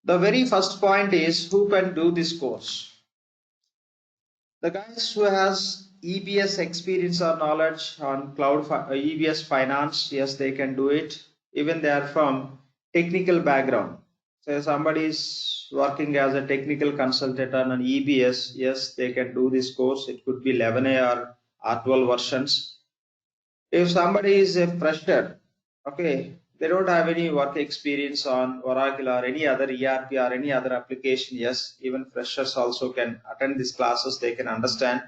The very first point is who can do this course. The guys who has EBS experience or knowledge on EBS finance, yes, they can do it. Even they are from technical background. So somebody is working as a technical consultant on an EBS, yes, they can do this course. It could be 11A or R12 versions. If somebody is a fresher, okay, they don't have any work experience on Oracle or any other ERP or any other application, yes, even freshers also can attend these classes, they can understand.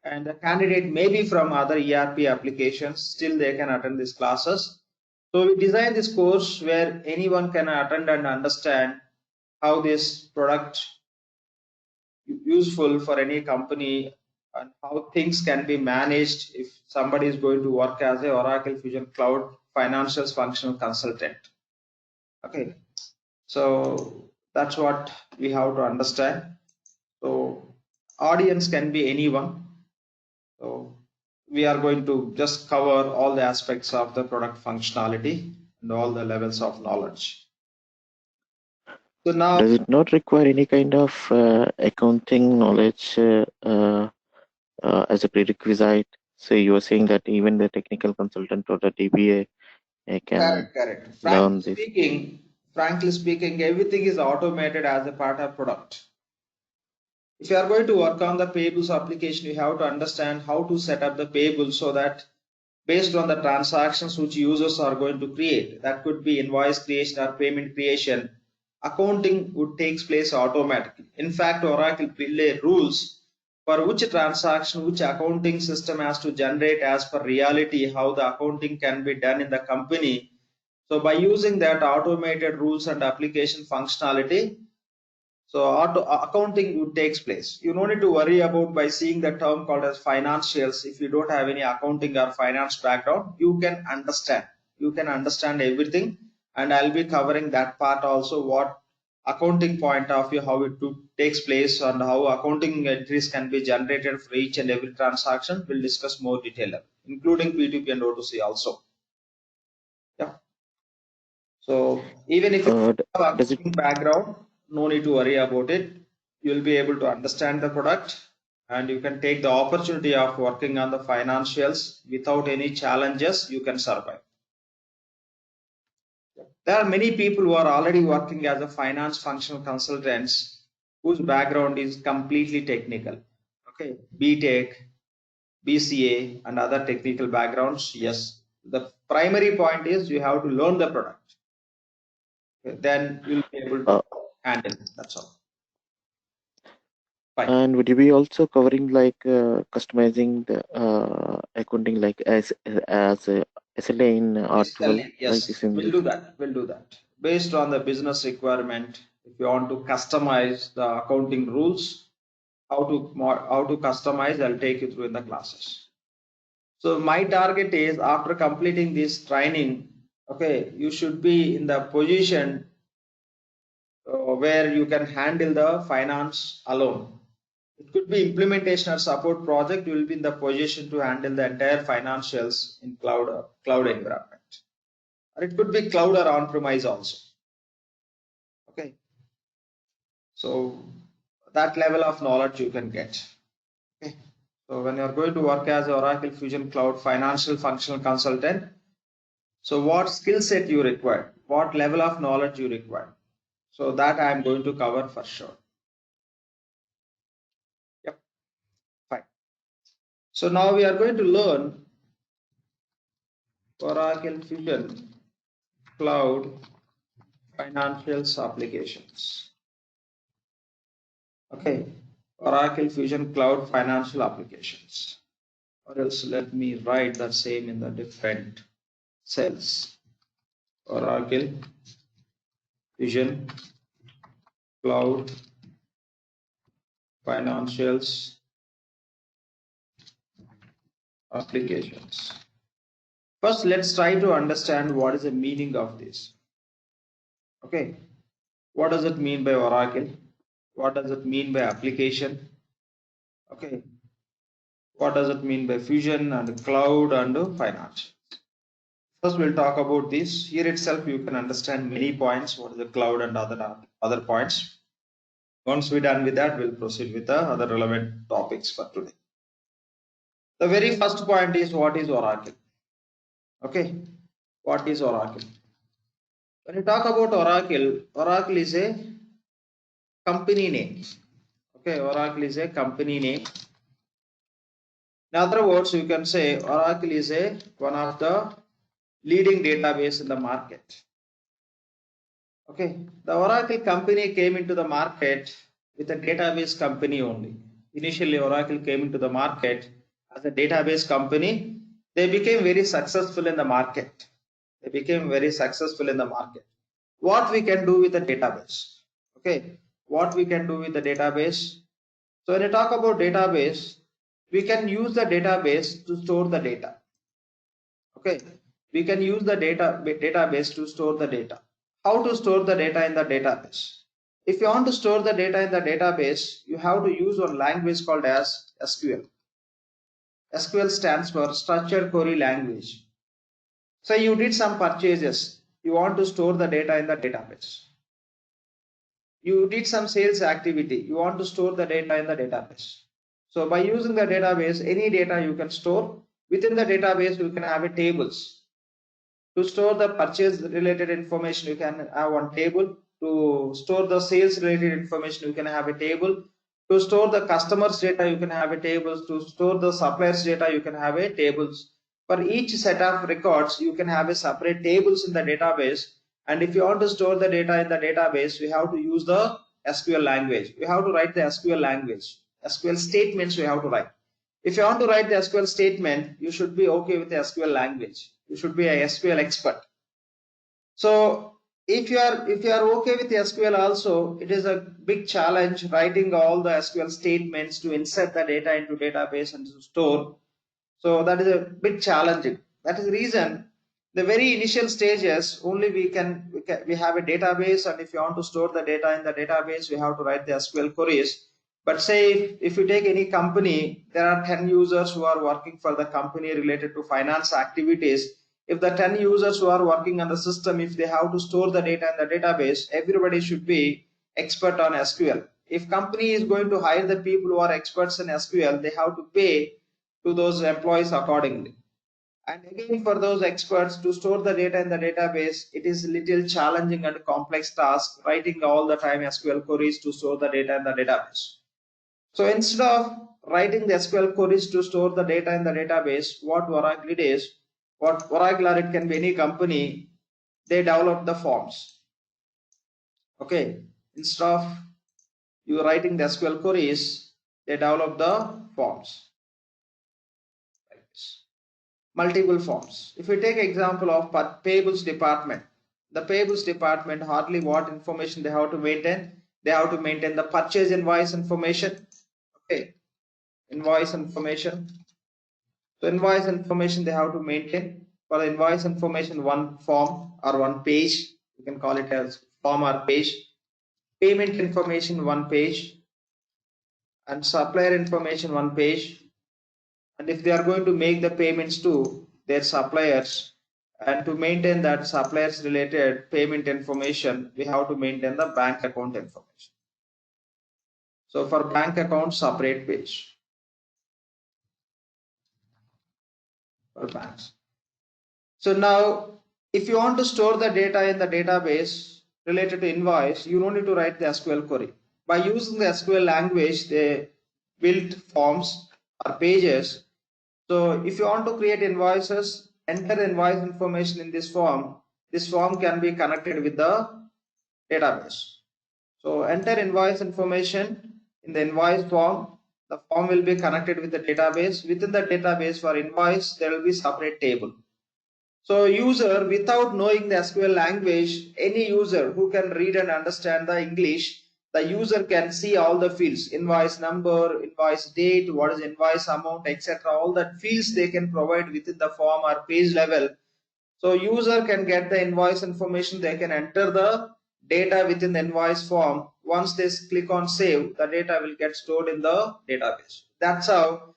And the candidate may be from other ERP applications, still they can attend these classes. So we designed this course where anyone can attend and understand how this product useful for any company and how things can be managed if somebody is going to work as a Oracle Fusion Cloud Financials Functional Consultant. Okay, so that's what we have to understand. So audience can be anyone. So we are going to just cover all the aspects of the product functionality and all the levels of knowledge. So now, does it not require any kind of accounting knowledge as a prerequisite? So you are saying that even the technical consultant or the DBA can correct. learn this. Frankly speaking, everything is automated as a part of product. If you are going to work on the payables application, you have to understand how to set up the payables so that based on the transactions which users are going to create, that could be invoice creation or payment creation, accounting would takes place automatically. In fact, Oracle built rules for which transaction, which accounting system has to generate as per reality, how the accounting can be done in the company. So by using that automated rules and application functionality, so accounting would takes place. You don't need to worry about by seeing the term called as financials. If you don't have any accounting or finance background, you can understand. You can understand everything, and I'll be covering that part also. What accounting point of view, how it takes place, and how accounting entries can be generated for each and every transaction. We'll discuss more detail, including P2P and O2C also. Yeah. So even if you have accounting background, no need to worry about it. You'll be able to understand the product and you can take the opportunity of working on the financials without any challenges. You can survive. There are many people who are already working as a finance functional consultants whose background is completely technical. Okay, BTech, BCA, and other technical backgrounds. Yes, the primary point is you have to learn the product. Then you'll be able to handle it. That's all. Fine. And would you be also covering like customizing the accounting like as SLA in R12? Yes, we'll do that. We'll do that. Based on the business requirement, if you want to customize the accounting rules, how to customize, I'll take you through in the classes. So my target is after completing this training, okay, you should be in the position where you can handle the finance alone. It could be implementation or support project. You will be in the position to handle the entire financials in cloud environment, or it could be cloud or on-premise also. Okay, so that level of knowledge you can get. Okay, so when you are going to work as Oracle Fusion Cloud Financial Functional Consultant, so what skill set you require, what level of knowledge you require, so that I am going to cover for sure. Yep, fine. So now we are going to learn Oracle Fusion Cloud Financials applications. Okay, Oracle Fusion Cloud Financial applications. Or else let me write the same in the different cells. Oracle Fusion Cloud Financials applications. First, let's try to understand what is the meaning of this. Okay, what does it mean by Oracle? What does it mean by application? Okay, what does it mean by fusion and cloud and finance? First, we'll talk about this. Here itself, you can understand many points. What is the cloud and other points. Once we're done with that, we'll proceed with the other relevant topics for today. The very first point is, what is Oracle? Okay, what is Oracle? When you talk about Oracle, Oracle is a company name. Okay, Oracle is a company name. In other words, you can say Oracle is one of the leading database in the market. Okay, the Oracle company came into the market with a database company only. Initially, Oracle came into the market as a database company. They became very successful in the market. They became very successful in the market. What we can do with the database? Okay, what we can do with the database? So when you talk about database, we can use the database to store the data. Okay, we can use the database to store the data. How to store the data in the database? If you want to store the data in the database, you have to use one language called as SQL. SQL stands for Structured Query Language. So you did some purchases. You want to store the data in the database. You did some sales activity. You want to store the data in the database. So by using the database, any data you can store. Within the database, you can have a tables. To store the purchase related information, you can have one table. To store the sales related information, you can have a table. To store the customers data, you can have a tables. To store the suppliers data, you can have a tables. For each set of records, you can have a separate tables in the database. And if you want to store the data in the database, we have to use the SQL language. We have to write the SQL language. SQL statements we have to write. If you want to write the SQL statement, you should be okay with the SQL language. You should be a SQL expert. So if you are okay with the SQL also, it is a big challenge writing all the SQL statements to insert the data into database and to store. So that is a bit challenging. That is the reason the very initial stages only we have a database, and if you want to store the data in the database, we have to write the SQL queries. But say if you take any company, there are 10 users who are working for the company related to finance activities. If the 10 users who are working on the system, if they have to store the data in the database, everybody should be expert on SQL. If company is going to hire the people who are experts in SQL, they have to pay to those employees accordingly. And again, for those experts to store the data in the database, it is a little challenging and complex task writing all the time SQL queries to store the data in the database. So instead of writing the SQL queries to store the data in the database, what Oracle did is, what Oracle or it can be any company, they develop the forms. Okay, instead of you writing the SQL queries, they develop the forms. Like this. Multiple forms. If we take example of Payables Department, the Payables Department, hardly what information they have to maintain. They have to maintain the purchase invoice information. Okay, invoice information. So invoice information they have to maintain. For the invoice information, one form or one page, you can call it as form or page. Payment information, one page, and supplier information, one page. And if they are going to make the payments to their suppliers, and to maintain that suppliers related payment information, we have to maintain the bank account information. So for bank account, separate page for banks. So now if you want to store the data in the database related to invoice, you don't need to write the SQL query. By using the SQL language, they built forms or pages. So if you want to create invoices, enter invoice information in this form. This form can be connected with the database. So enter invoice information in the invoice form. The form will be connected with the database. Within the database for invoice, there will be separate table. So user, without knowing the SQL language, any user who can read and understand the English, the user can see all the fields, invoice number, invoice date, what is invoice amount, etc. All that fields they can provide within the form or page level. So user can get the invoice information, they can enter the data within the invoice form. Once they click on save, the data will get stored in the database. That's how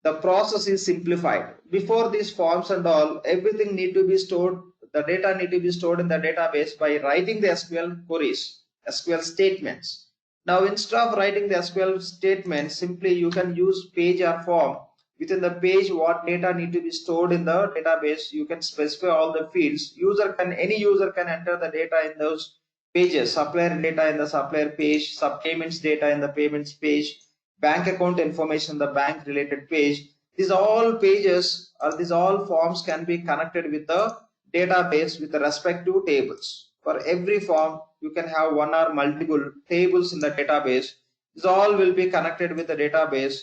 the process is simplified. Before these forms and all, everything need to be stored, the data need to be stored in the database by writing the SQL queries, SQL statements. Now instead of writing the SQL statement, simply you can use page or form. Within the page, what data need to be stored in the database, you can specify all the fields. Any user can enter the data in those pages, supplier data in the supplier page, sub-payments data in the payments page, bank account information in the bank related page. These all pages or these all forms can be connected with the database with respect to tables. For every form, you can have one or multiple tables in the database. This all will be connected with the database.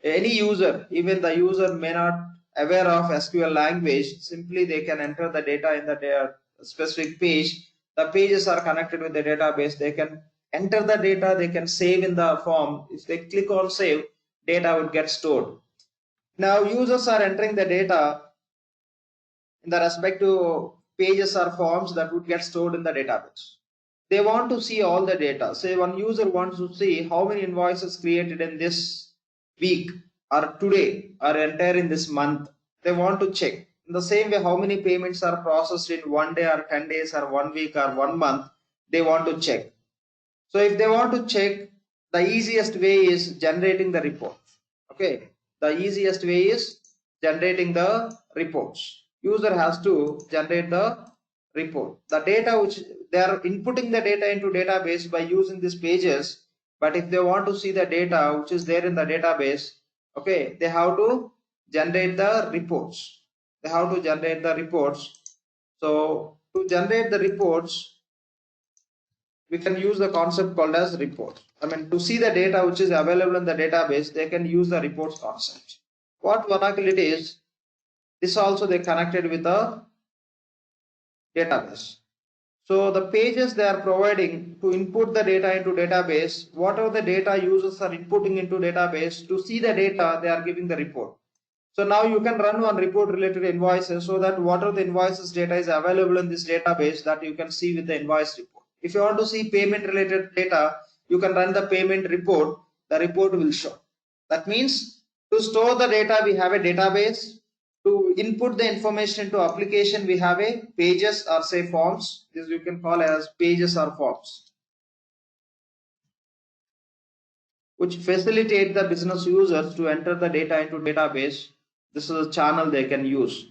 Any user, even the user may not aware of SQL language, simply they can enter the data in the specific page. The pages are connected with the database. They can enter the data, they can save in the form. If they click on save, data would get stored. Now users are entering the data in the respective pages or forms that would get stored in the database. They want to see all the data. Say one user wants to see how many invoices created in this week or today or entire in this month. They want to check. In the same way, how many payments are processed in 1 day or 10 days or 1 week or 1 month, they want to check. So if they want to check, the easiest way is generating the report. Okay, the easiest way is generating the reports. User has to generate the report. The data which they are inputting the data into database by using these pages, but if they want to see the data which is there in the database, okay, they have to generate the reports. They have to generate the reports. So to generate the reports, we can use the concept called as report. I mean, to see the data which is available in the database, they can use the reports concept. What Oracle it is, this also they connected with the database. So the pages they are providing to input the data into database, whatever the data users are inputting into database, to see the data, they are giving the report. So now you can run one report related invoices so that whatever the invoices data is available in this database, that you can see with the invoice report. If you want to see payment related data, you can run the payment report, the report will show. That means to store the data, we have a database. To input the information into application, we have a pages or say forms. This you can call as pages or forms, which facilitate the business users to enter the data into database. This is a channel they can use.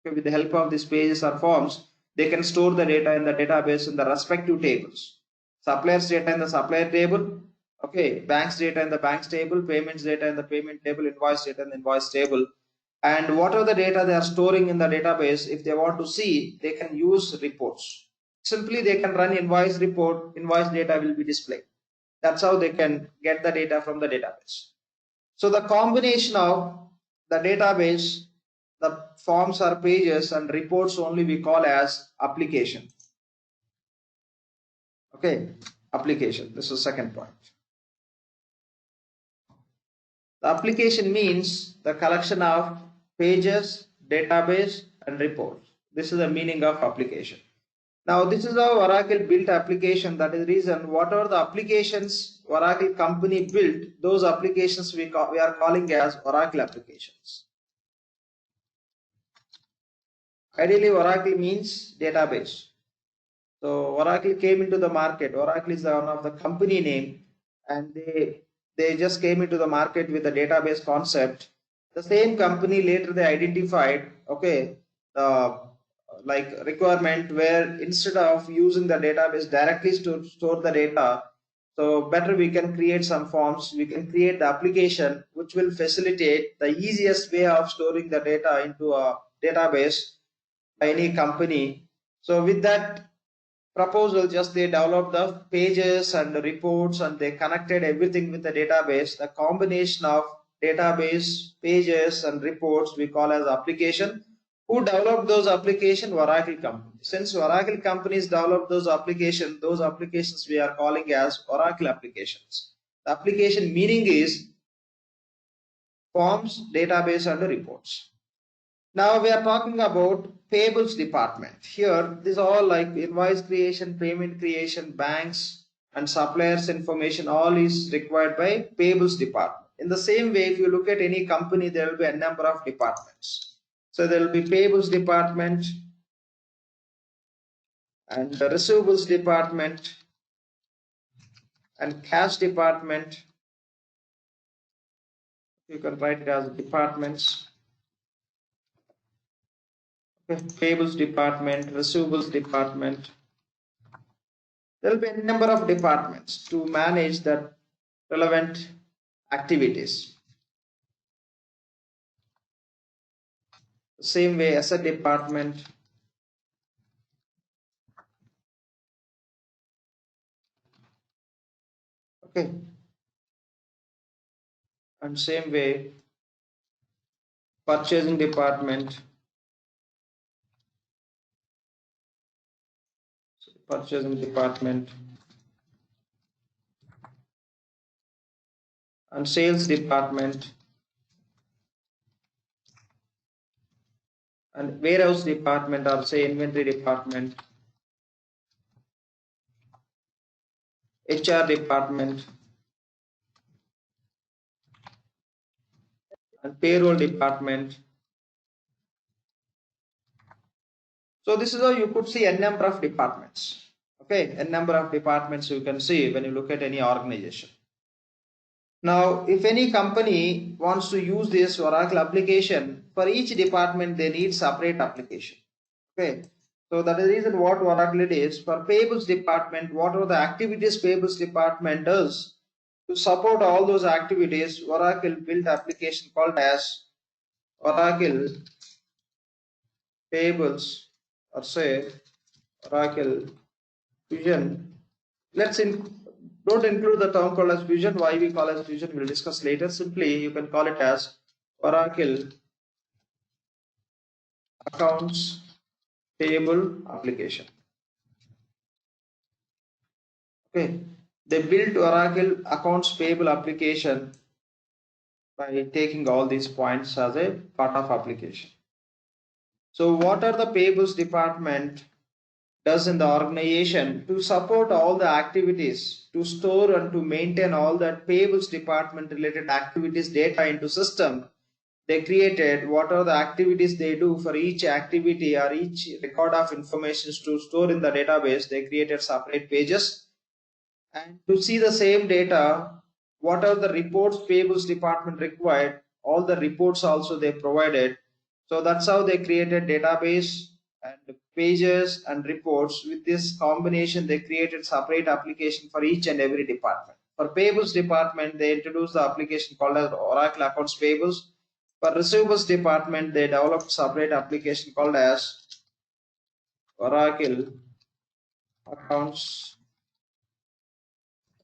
Okay, with the help of these pages or forms, they can store the data in the database in the respective tables. Suppliers data in the supplier table, okay, banks data in the banks table, payments data in the payment table, invoice data in the invoice table. And whatever the data they are storing in the database, if they want to see, they can use reports. Simply they can run invoice report, invoice data will be displayed. That's how they can get the data from the database. So the combination of the database, the forms or pages and reports only we call as application. Okay, application. This is second point. The application means the collection of pages, database and reports. This is the meaning of application. Now this is how Oracle built application. That is the reason whatever the applications Oracle company built, those applications we are calling as Oracle applications. Ideally, Oracle means database. So Oracle came into the market. Oracle is one of the company name, and they just came into the market with the database concept. The same company later they identified, okay, like requirement where instead of using the database directly to store the data, so better we can create some forms. We can create the application which will facilitate the easiest way of storing the data into a database by any company. So with that proposal, just they developed the pages and the reports and they connected everything with the database. The combination of database, pages and reports we call as application. Who developed those applications? Oracle company. Since Oracle companies developed those applications we are calling as Oracle applications. The application meaning is forms, database and reports. Now we are talking about Payables Department. Here, this is all like invoice creation, payment creation, banks and suppliers information, all is required by Payables Department. In the same way, if you look at any company, there will be a number of departments. So there will be payables department and the receivables department and cash department. You can write it as departments. Okay. Payables department, receivables department. There will be a number of departments to manage the relevant activities. Same way, asset department, okay, and same way, purchasing department, and sales department, and warehouse department, or say inventory department, HR department, and payroll department. So this is how you could see a number of departments. Okay, a number of departments you can see when you look at any organization. Now, if any company wants to use this Oracle application, for each department they need separate application. Okay, so that is the reason what Oracle it is. For payables department, what are the activities payables department does to support all those activities? Oracle built application called as Oracle Payables, or say Oracle Fusion. Don't include the term called as Fusion. Why we call as Fusion, we'll discuss later. Simply, you can call it as Oracle Accounts Payable Application. Okay, they built Oracle Accounts Payable Application by taking all these points as a part of application. So, what are the payables department does in the organization to support all the activities, to store and to maintain all that payables department related activities data into system? They created what are the activities they do for each activity or each record of information to store in the database. They created separate pages, and to see the same data, what are the reports payables department required, all the reports also they provided. So that's how they created database and pages and reports. With this combination, they created separate application for each and every department. For payables department, they introduced the application called as Oracle Accounts Payables. For receivables department, they developed separate application called as Oracle Accounts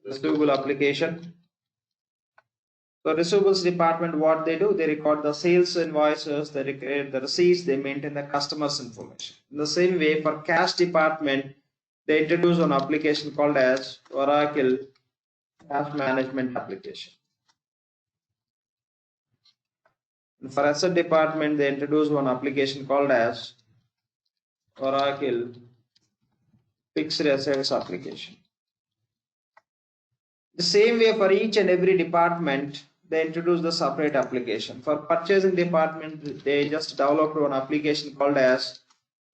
Receivable application. So receivables department, what they do, they record the sales invoices, they record the receipts, they maintain the customers information. In the same way, for cash department, they introduce an application called as Oracle Cash Management Application. And for asset department, they introduce one application called as Oracle Fixed Assets Application. The same way, for each and every department, they introduce the separate application. For purchasing department, they just developed one application called as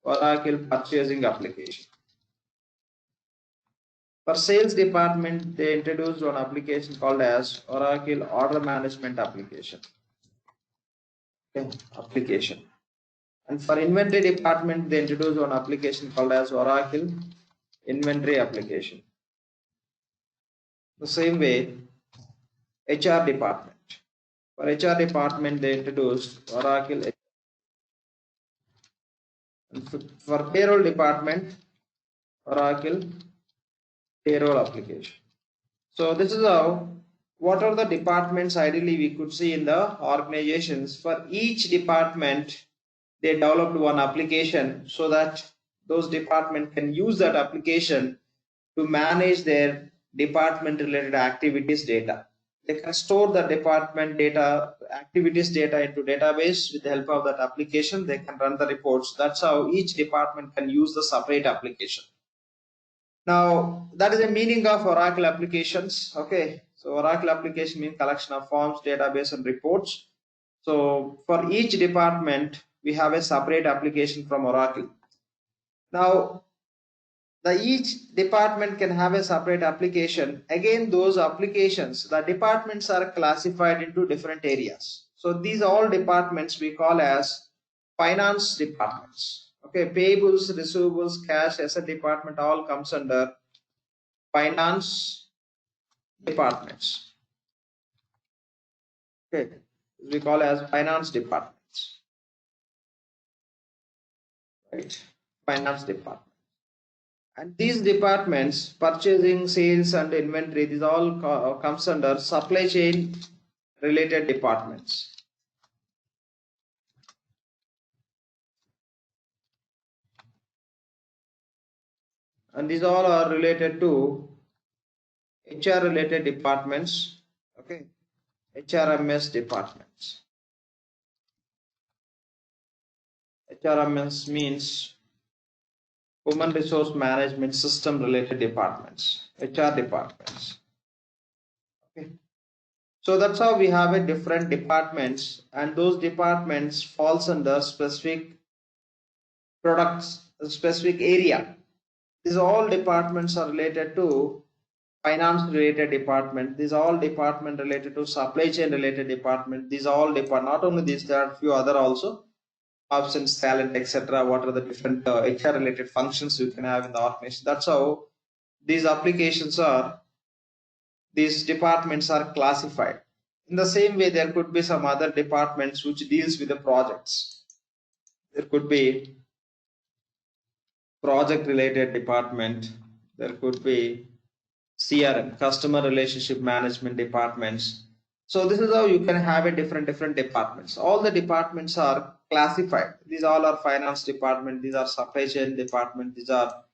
Oracle Purchasing Application. For sales department, they introduced one application called as Oracle Order Management Application. Okay, And for inventory department, they introduced one application called as Oracle Inventory Application. The same way, HR department. For HR department, they introduced Oracle. And for payroll department, Oracle Payroll Application. So this is how, what are the departments ideally we could see in the organizations. For each department, they developed one application so that those departments can use that application to manage their department related activities data. They can store the department data, activities data into database with the help of that application. They can run the reports. That's how each department can use the separate application. Now, that is the meaning of Oracle applications. Okay, So Oracle application means collection of forms, database, and reports. So for each department, we have a separate application from Oracle. Now, each department can have a separate application. Again, those applications, the departments are classified into different areas. So these all departments we call as finance departments. Okay, payables, receivables, cash, asset department all comes under finance departments. Okay, we call as finance departments. Right, finance department. And these departments, purchasing, sales, and inventory, these all comes under supply chain related departments. And these all are related to HR related departments. Okay, HRMS departments. HRMS means Human Resource Management System related departments, HR departments. Okay. So that's how we have a different departments, and those departments falls under specific products, a specific area. These all departments are related to finance related department. These all department related to supply chain related department. These all not only these, there are few other also, options, talent, etc. What are the different HR related functions you can have in the organization? That's how these applications are. These departments are classified. In the same way, there could be some other departments which deals with the projects. There could be project related department. There could be CRM, customer relationship management departments. So this is how you can have a different departments. All the departments are classified. These all are finance department, these are supply chain department, these are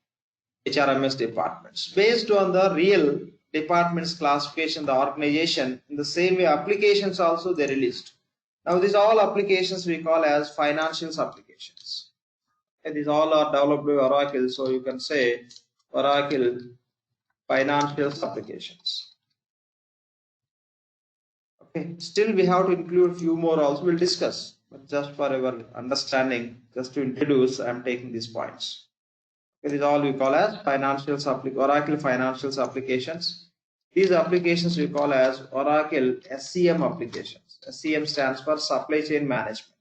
HRMS departments. Based on the real departments classification, the organization, in the same way applications also they released. Now these all applications we call as financials applications. Okay, these all are developed by Oracle, so you can say Oracle financials applications. Okay, still we have to include few more also, we'll discuss, but just for our understanding, just to introduce, I am taking these points. It is all we call as financials Oracle financials applications. These applications we call as Oracle SCM applications. SCM stands for supply chain management.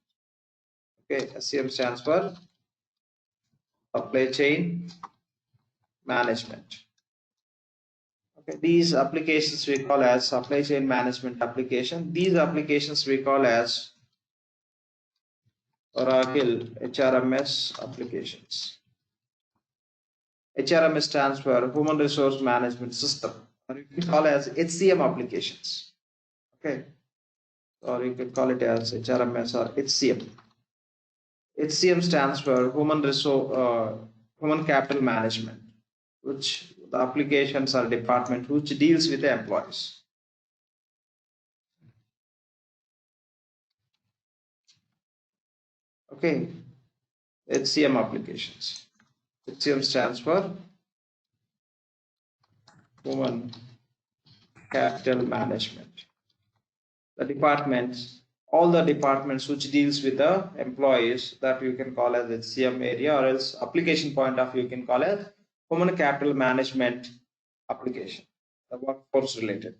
Okay, SCM stands for supply chain management. Okay, these applications we call as supply chain management application. These applications we call as Oracle HRMS applications. HRMS stands for Human Resource Management System, or you can call it as HCM applications. Okay, or you can call it as HRMS or HCM. HCM stands for Human Capital Management, which the applications are department which deals with the employees. Okay, HCM applications. HCM stands for Human Capital Management. The departments, all the departments which deals with the employees, that you can call as HCM area, or else application point of view you can call as Human Capital Management application, the workforce related.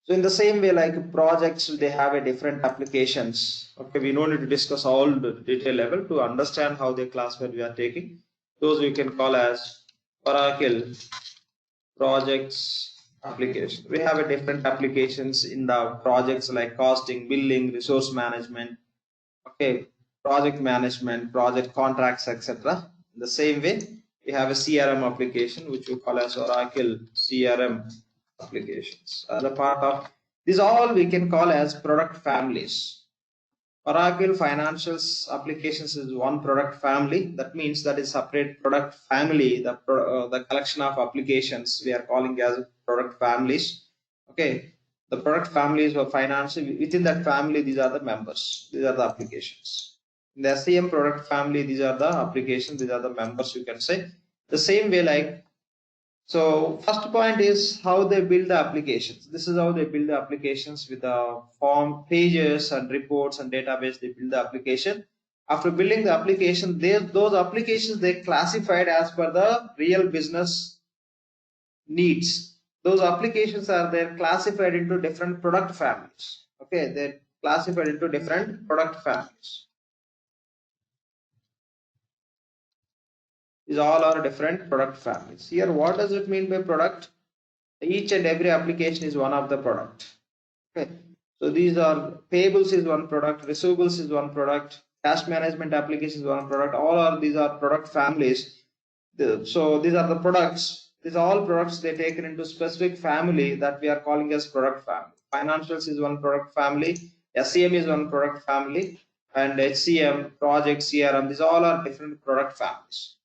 So in the same way, like projects, they have a different applications. Okay, we don't need to discuss all the detail level. To understand how they classify, we are taking those we can call as Oracle projects application. We have a different applications in the projects like costing, billing, resource management, okay, project management, project contracts, etc. In the same way, we have a CRM application which we call as Oracle CRM applications. As a part of these, all we can call as product families. Oracle financials applications is one product family. That means that is separate product family. The collection of applications we are calling as product families. Okay, the product families of finance, within that family, these are the members. These are the applications. In the SCM product family, these are the applications. These are the members. You can say the same way like So first point is how they build the applications. This is how they build the applications with the form pages and reports and database. They build the application. After building the application, those applications they classified as per the real business needs. Those applications are they're classified into different product families. Okay, they're classified into different product families. These all are different product families. Here, what does it mean by product? Each and every application is one of the product. Okay, so these are payables is one product, receivables is one product, cash management application is one product. These are product families. So these are the products. These are all products they taken into specific family that we are calling as product family. Financials is one product family, SCM is one product family, and HCM, project, CRM. These all are different product families.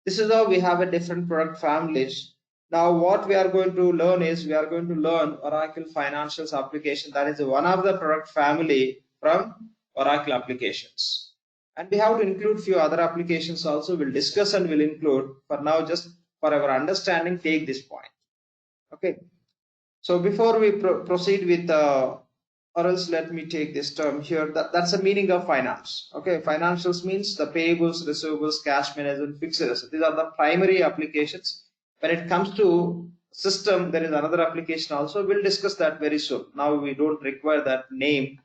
This is how we have a different product families. Now what we are going to learn is we are going to learn Oracle Financials application. That is one of the product family from Oracle applications. And we have to include few other applications also. We'll discuss and we'll include. For now, just for our understanding, take this point. Okay. So before we proceed with or else let me take this term here. That's the meaning of finance. Okay, financials means the payables, receivables, cash management, fixed assets. These are the primary applications. When it comes to system, there is another application also. We'll discuss that very soon. Now we don't require that name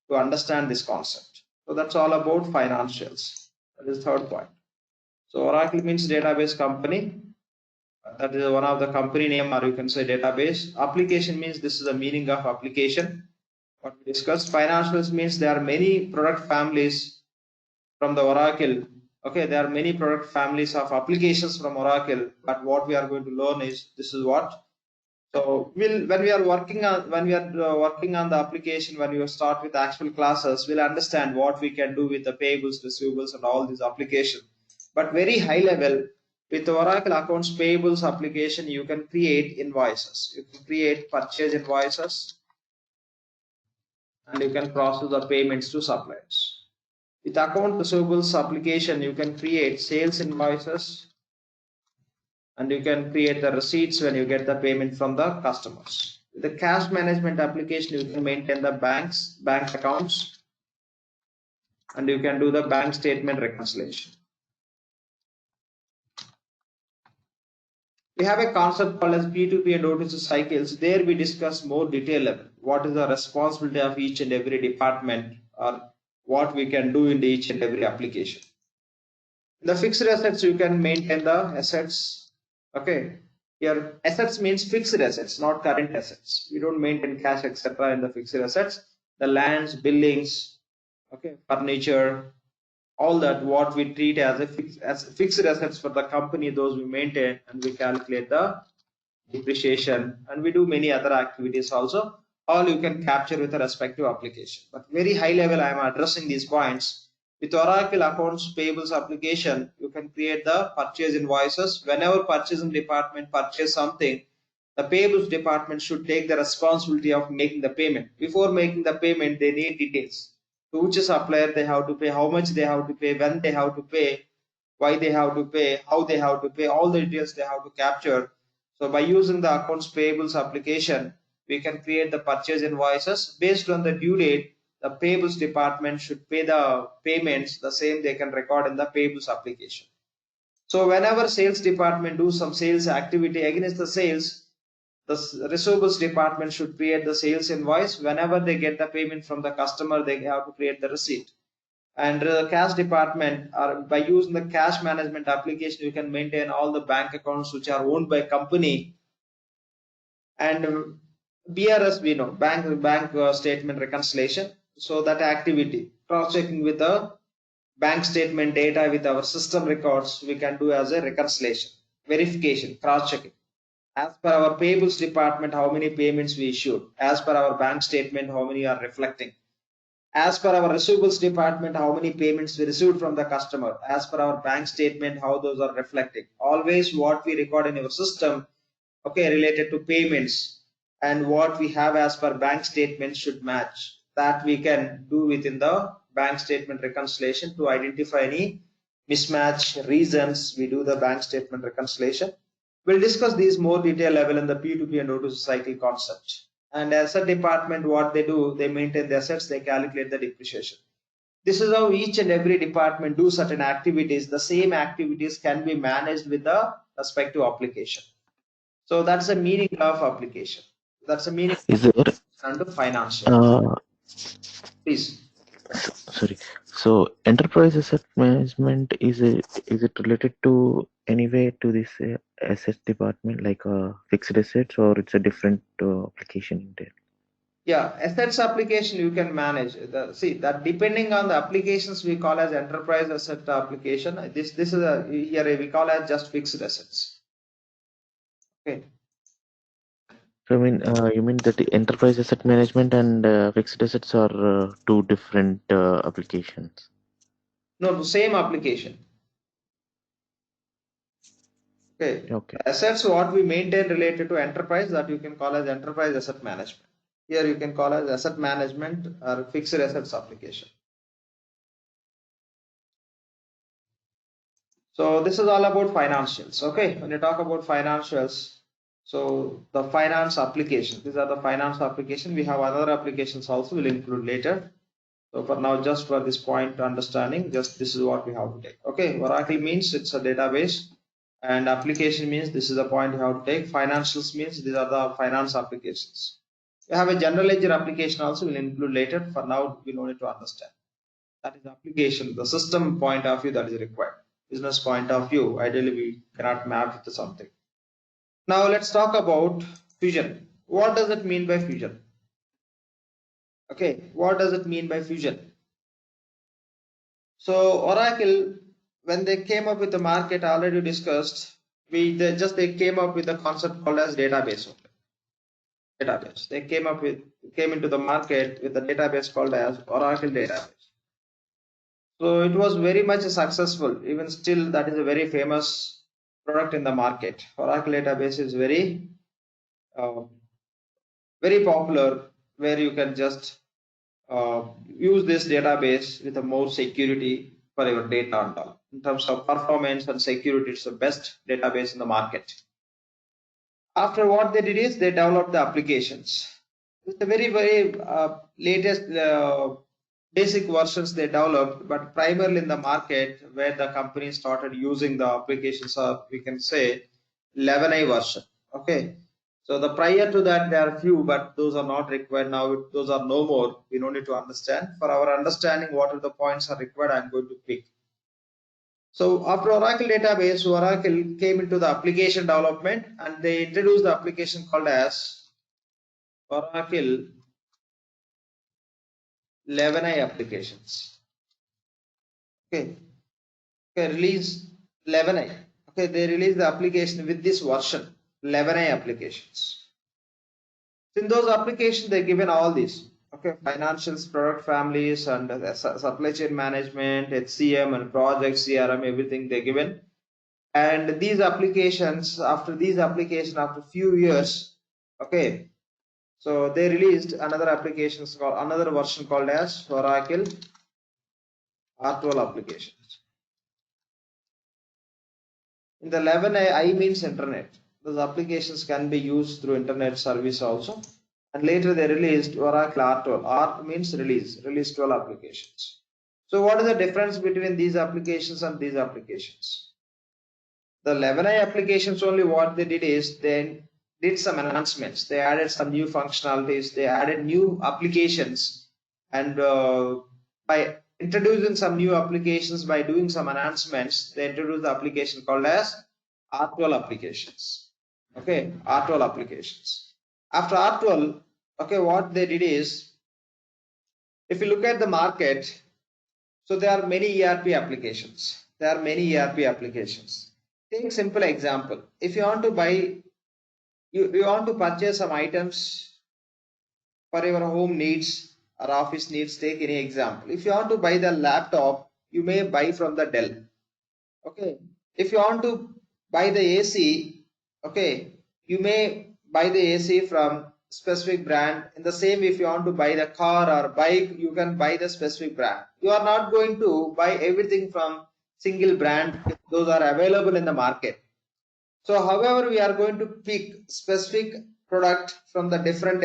to understand this concept. So that's all about financials. That is the third point. So Oracle means database company. That is one of the company name, or you can say database. Application means this is the meaning of application. What we discussed. Financials means there are many product families from the Oracle. Okay, there are many product families of applications from Oracle, but what we are going to learn is this is what. So when we are working on the application, when we start with actual classes, we'll understand what we can do with the payables, receivables, and all these applications. But very high level, with Oracle Accounts Payables application, you can create invoices. You can create purchase invoices, and you can process the payments to suppliers. With account receivables application, you can create sales invoices, and you can create the receipts when you get the payment from the customers. With the cash management application, you can maintain the bank accounts, and you can do the bank statement reconciliation. We have a concept called as P2P and O2C cycles. There we discuss more detail level. What is the responsibility of each and every department, or what we can do in each and every application. In the fixed assets, you can maintain the assets. Okay, here assets means fixed assets, not current assets. We don't maintain cash, etc. in the fixed assets. The lands, buildings, okay, furniture, all that what we treat as fixed assets for the company, those we maintain, and we calculate the depreciation, and we do many other activities also. All you can capture with a respective application. But very high level, I am addressing these points. With Oracle Accounts Payables application, you can create the purchase invoices. Whenever purchasing department purchase something, the payables department should take the responsibility of making the payment. Before making the payment, they need details. To which supplier they have to pay, how much they have to pay, when they have to pay, why they have to pay, how they have to pay, all the details they have to capture. So by using the Accounts Payables application, we can create the purchase invoices. Based on the due date, the payables department should pay the payments, the same they can record in the payables application. So whenever sales department do some sales activity against the sales, the receivables department should create the sales invoice. Whenever they get the payment from the customer, they have to create the receipt. And the cash department, by using the cash management application, you can maintain all the bank accounts which are owned by company. And BRS, we know, bank statement reconciliation. So that activity, cross-checking with the bank statement data with our system records, we can do as a reconciliation, verification, cross-checking. As per our payables department, how many payments we issued. As per our bank statement, how many are reflecting. As per our receivables department, how many payments we received from the customer. As per our bank statement, how those are reflecting. Always what we record in our system, okay, related to payments, and what we have as per bank statement should match. That we can do within the bank statement reconciliation to identify any mismatch reasons. We do the bank statement reconciliation. We'll discuss these more detail level in the P2P and O2C cycle concept. And asset department, what they do, they maintain the assets, they calculate the depreciation. This is how each and every department do certain activities. The same activities can be managed with the respective application. So that's the meaning of application. That's the meaning Is there under financial. Please. sorry. So enterprise asset management is it related to any way to this asset department, like fixed assets, or it's a different application in there? Yeah, assets application you can manage. See that depending on the applications we call as enterprise asset application. This is a here we call as just fixed assets. Okay. So I mean, you mean that the enterprise asset management and fixed assets are two different applications? No, the same application. Okay. Okay. Assets what we maintain related to enterprise, that you can call as enterprise asset management. Here you can call as asset management or fixed assets application. So this is all about financials. Okay. When you talk about financials, so the finance application, these are the finance application. We have other applications also, we'll include later. So for now, just for this point understanding, just this is what we have to take. Okay. Oracle means it's a database, and application means this is the point you have to take. Financials means these are the finance applications. We have a general ledger application also, we'll include later. For now, we don't need to understand. That is application, the system point of view that is required. Business point of view, ideally we cannot map it to something. Now let's talk about fusion. What does it mean by fusion? Okay, what does it mean by fusion? So Oracle, when they came up with the market, already discussed, they came up with a concept called as database. Database. They came into the market with a database called as Oracle database. So it was very much successful. Even still, that is a very famous product in the market. Oracle database is very popular, where you can just use this database with a more security for your data and all. In terms of performance and security, it's the best database in the market. After what they did is they developed the applications. It's a very latest basic versions they developed, but primarily in the market where the company started using the applications are, we can say, 11i version. Okay. So the prior to that, there are few, but those are not required now. Those are no more. We don't need to understand. For our understanding, what are the points are required, I'm going to pick. So after Oracle database, Oracle came into the application development, and they introduced the application called as Oracle 11i applications. Okay. Release 11i. Okay, they released the application with this version, 11i applications. In those applications, they're given all these. Okay, financials, product families, and supply chain management, HCM, and projects, CRM, everything they're given. And these applications, after few years, okay, so they released another version called as Oracle R12 applications. In the 11i, I means internet. Those applications can be used through internet service also. And later they released Oracle R12. R means release 12 applications. So what is the difference between these applications and these applications? The 11i applications, only what they did is they did some enhancements. They added some new functionalities. They added new applications, and by introducing some new applications, by doing some enhancements, they introduced the application called as R12 applications. Okay, R12 applications. After R12, okay, what they did is, if you look at the market, so there are many ERP applications. Take simple example. If you want to buy, you want to purchase some items for your home needs or office needs, take any example. If you want to buy the laptop, you may buy from the Dell. Okay. If you want to buy the AC, okay, you may buy the AC from specific brand. In the same, if you want to buy the car or bike, you can buy the specific brand. You are not going to buy everything from single brand. Those are available in the market. So however, we are going to pick specific product from the different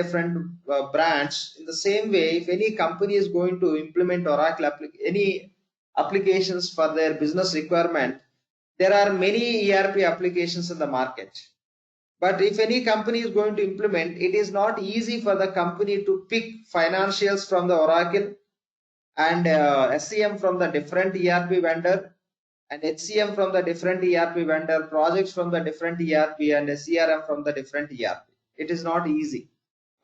brands. In the same way, if any company is going to implement Oracle any applications for their business requirement, there are many ERP applications in the market. But if any company is going to implement, it is not easy for the company to pick financials from the Oracle and SCM from the different ERP vendor and HCM from the different ERP vendor, projects from the different ERP, and CRM from the different ERP. It is not easy.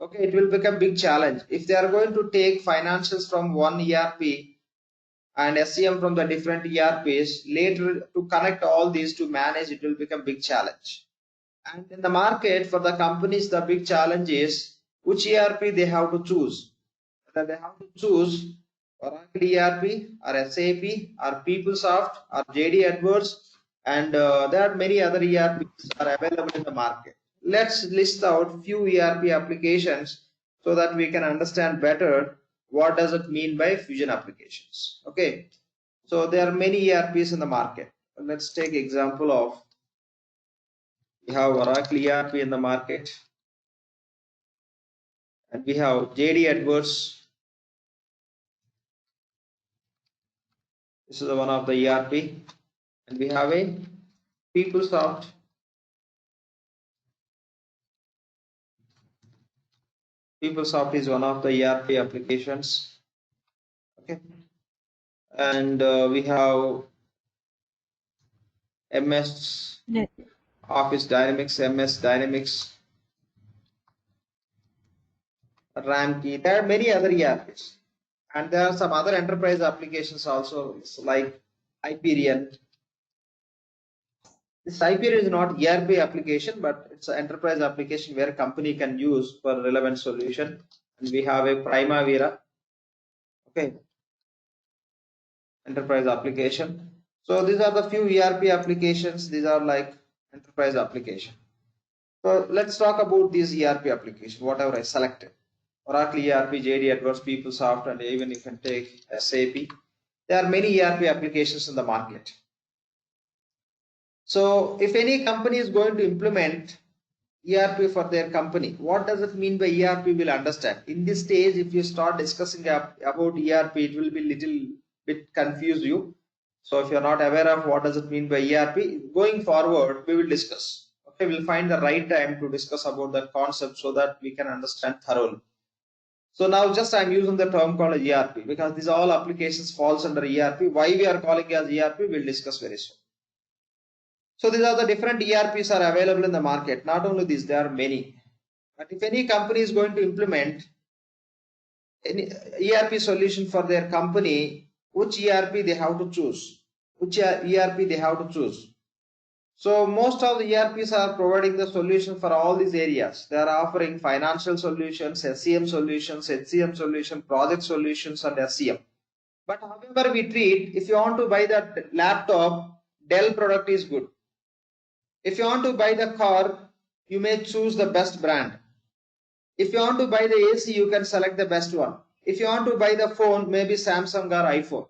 Okay, it will become a big challenge. If they are going to take financials from one ERP and SCM from the different ERPs, later to connect all these to manage, it will become a big challenge. And in the market, for the companies, the big challenge is which ERP they have to choose. Whether they have to choose Oracle ERP or SAP or PeopleSoft or JD Edwards, and there are many other ERPs are available in the market. Let's list out few ERP applications so that we can understand better what does it mean by fusion applications. Okay, so there are many ERPs in the market. Let's take example of, we have Oracle ERP in the market, and we have JD Edwards. This is one of the ERP, and we have a PeopleSoft. PeopleSoft is one of the ERP applications. Okay, and we have MS Office Dynamics, MS Dynamics, Ramkey. There are many other ERPs, and there are some other enterprise applications also, like Hyperion. This Hyperion is not ERP application, but it's an enterprise application where a company can use for relevant solution. And we have a Primavera, okay, enterprise application. So these are the few ERP applications. These are like enterprise application. So let's talk about these ERP application, whatever I selected. Oracle ERP, JD Edwards, PeopleSoft, and even you can take SAP. There are many ERP applications in the market. So if any company is going to implement ERP for their company, what does it mean by ERP? Will understand. In this stage, if you start discussing about ERP, it will be little bit confuse you. So if you're not aware of what does it mean by ERP, going forward, we will discuss. Okay, we'll find the right time to discuss about that concept so that we can understand thoroughly. So now just I'm using the term called ERP because these all applications falls under ERP. Why we are calling as ERP, we'll discuss very soon. So these are the different ERPs are available in the market. Not only these, there are many. But if any company is going to implement any ERP solution for their company, which ERP they have to choose? Which ERP they have to choose? So most of the ERPs are providing the solution for all these areas. They are offering financial solutions, SCM solutions, HCM solution, project solutions, and SCM. But however we treat, if you want to buy that laptop, Dell product is good. If you want to buy the car, you may choose the best brand. If you want to buy the AC, you can select the best one. If you want to buy the phone, maybe Samsung or iPhone.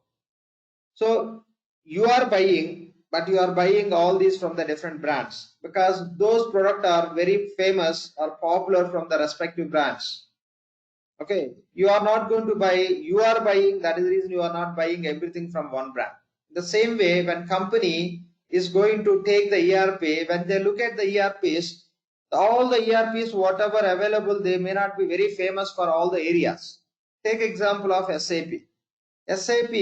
So you are buying, but you are buying all these from the different brands because those products are very famous or popular from the respective brands. Okay, you are not going to buy, you are buying, that is the reason you are not buying everything from one brand. The same way, when company is going to take the ERP, when they look at the ERPs, all the ERPs, whatever available, they may not be very famous for all the areas. Take example of SAP. SAP,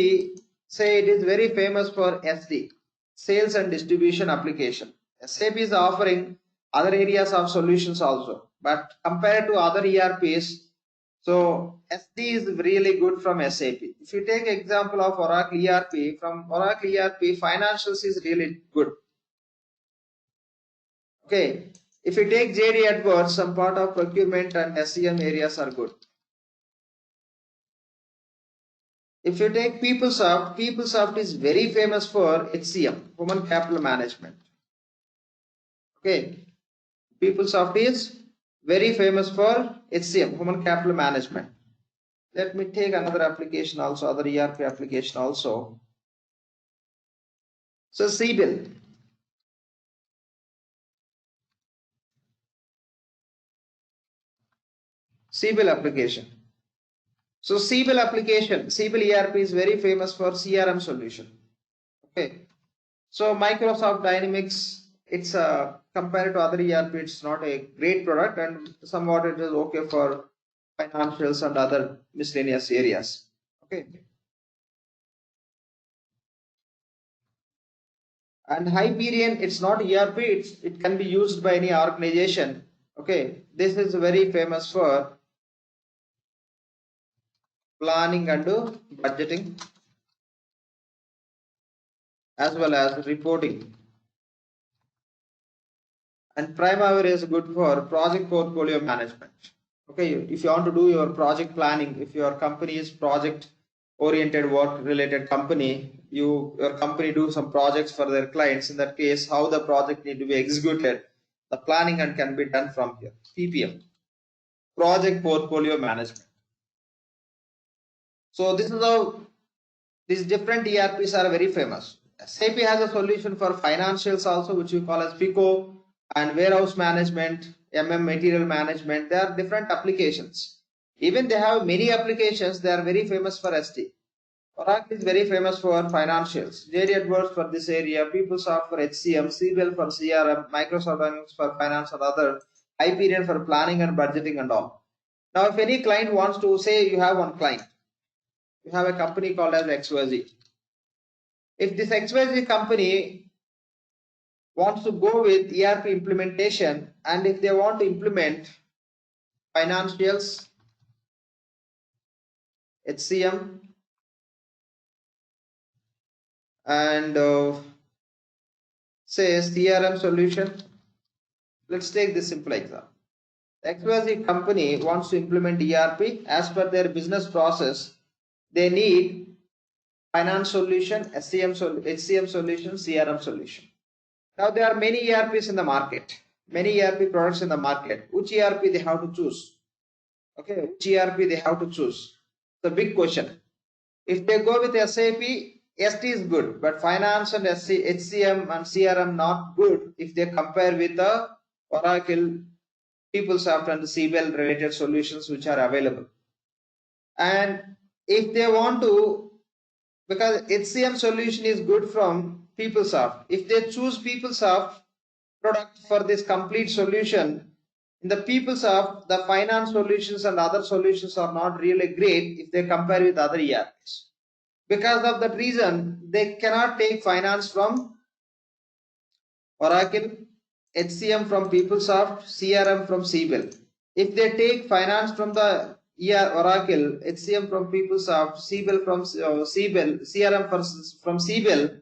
say it is very famous for SD, sales and distribution application. SAP is offering other areas of solutions also, but compared to other ERPs, so SD is really good from SAP. If you take example of Oracle ERP, from Oracle ERP, financials is really good. Okay, if you take JD Edwards, some part of procurement and SCM areas are good. If you take PeopleSoft, PeopleSoft is very famous for HCM, Human Capital Management. Okay, PeopleSoft is very famous for HCM, Human Capital Management. Let me take another application also, other ERP application also. So Siebel. CBIL application. So CBIL application, CBIL ERP is very famous for CRM solution. Okay. So Microsoft Dynamics, it's compared to other ERP, it's not a great product, and somewhat it is okay for financials and other miscellaneous areas. Okay. And Hyperion, it's not ERP, it can be used by any organization. Okay. This is very famous for planning and budgeting as well as reporting. And Primavera is good for project portfolio management. Okay, if you want to do your project planning, if your company is project oriented work related company, your company do some projects for their clients. In that case, how the project need to be executed, the planning and can be done from here. PPM, project portfolio management. So this is how these different ERPs are very famous. SAP has a solution for financials also, which we call as FICO, and warehouse management, material management. They are different applications. Even they have many applications. They are very famous for ST. Oracle is very famous for financials. JD Edwards for this area, PeopleSoft for HCM, CBIL for CRM, Microsoft Dynamics for finance and other, Hyperion for planning and budgeting and all. Now, if any client wants to say you have one client, you have a company called as XYZ. If this XYZ company wants to go with ERP implementation, and if they want to implement financials, HCM, and say CRM solution, let's take this simple example. XYZ company wants to implement ERP as per their business process. They need finance solution, HCM solution, CRM solution. Now there are many ERPs in the market, many ERP products in the market. Which ERP they have to choose? Okay, which ERP they have to choose? The big question. If they go with SAP, ST is good, but finance and HCM and CRM not good if they compare with the Oracle, PeopleSoft and the CBIL related solutions which are available. And if they want to, because HCM solution is good from PeopleSoft, if they choose PeopleSoft product for this complete solution, in the PeopleSoft, the finance solutions and other solutions are not really great if they compare with other ERPs. Because of that reason, they cannot take finance from Oracle, HCM from PeopleSoft, CRM from CBIL. If they take finance from the Oracle, HCM from PeopleSoft, CBIL from CRM from CBIL,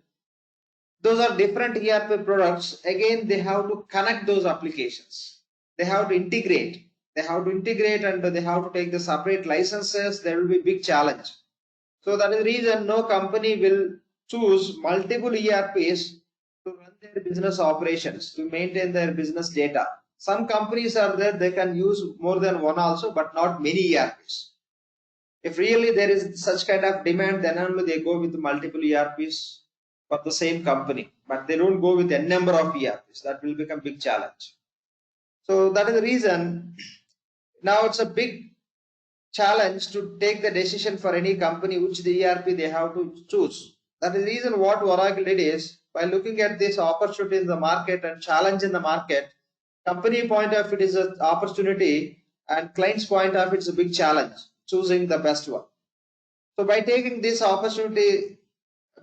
those are different ERP products. Again, they have to connect those applications. They have to integrate. They have to integrate and they have to take the separate licenses. There will be a big challenge. So that is the reason no company will choose multiple ERPs to run their business operations, to maintain their business data. Some companies are there, they can use more than one also, but not many ERPs. If really there is such kind of demand, then only they go with multiple ERPs for the same company, but they don't go with a number of ERPs. That will become a big challenge. So that is the reason now it's a big challenge to take the decision for any company which the ERP they have to choose. That is the reason what Oracle did is, by looking at this opportunity in the market and challenge in the market, company point of it is an opportunity and client's point of it's a big challenge, choosing the best one. So by taking this opportunity,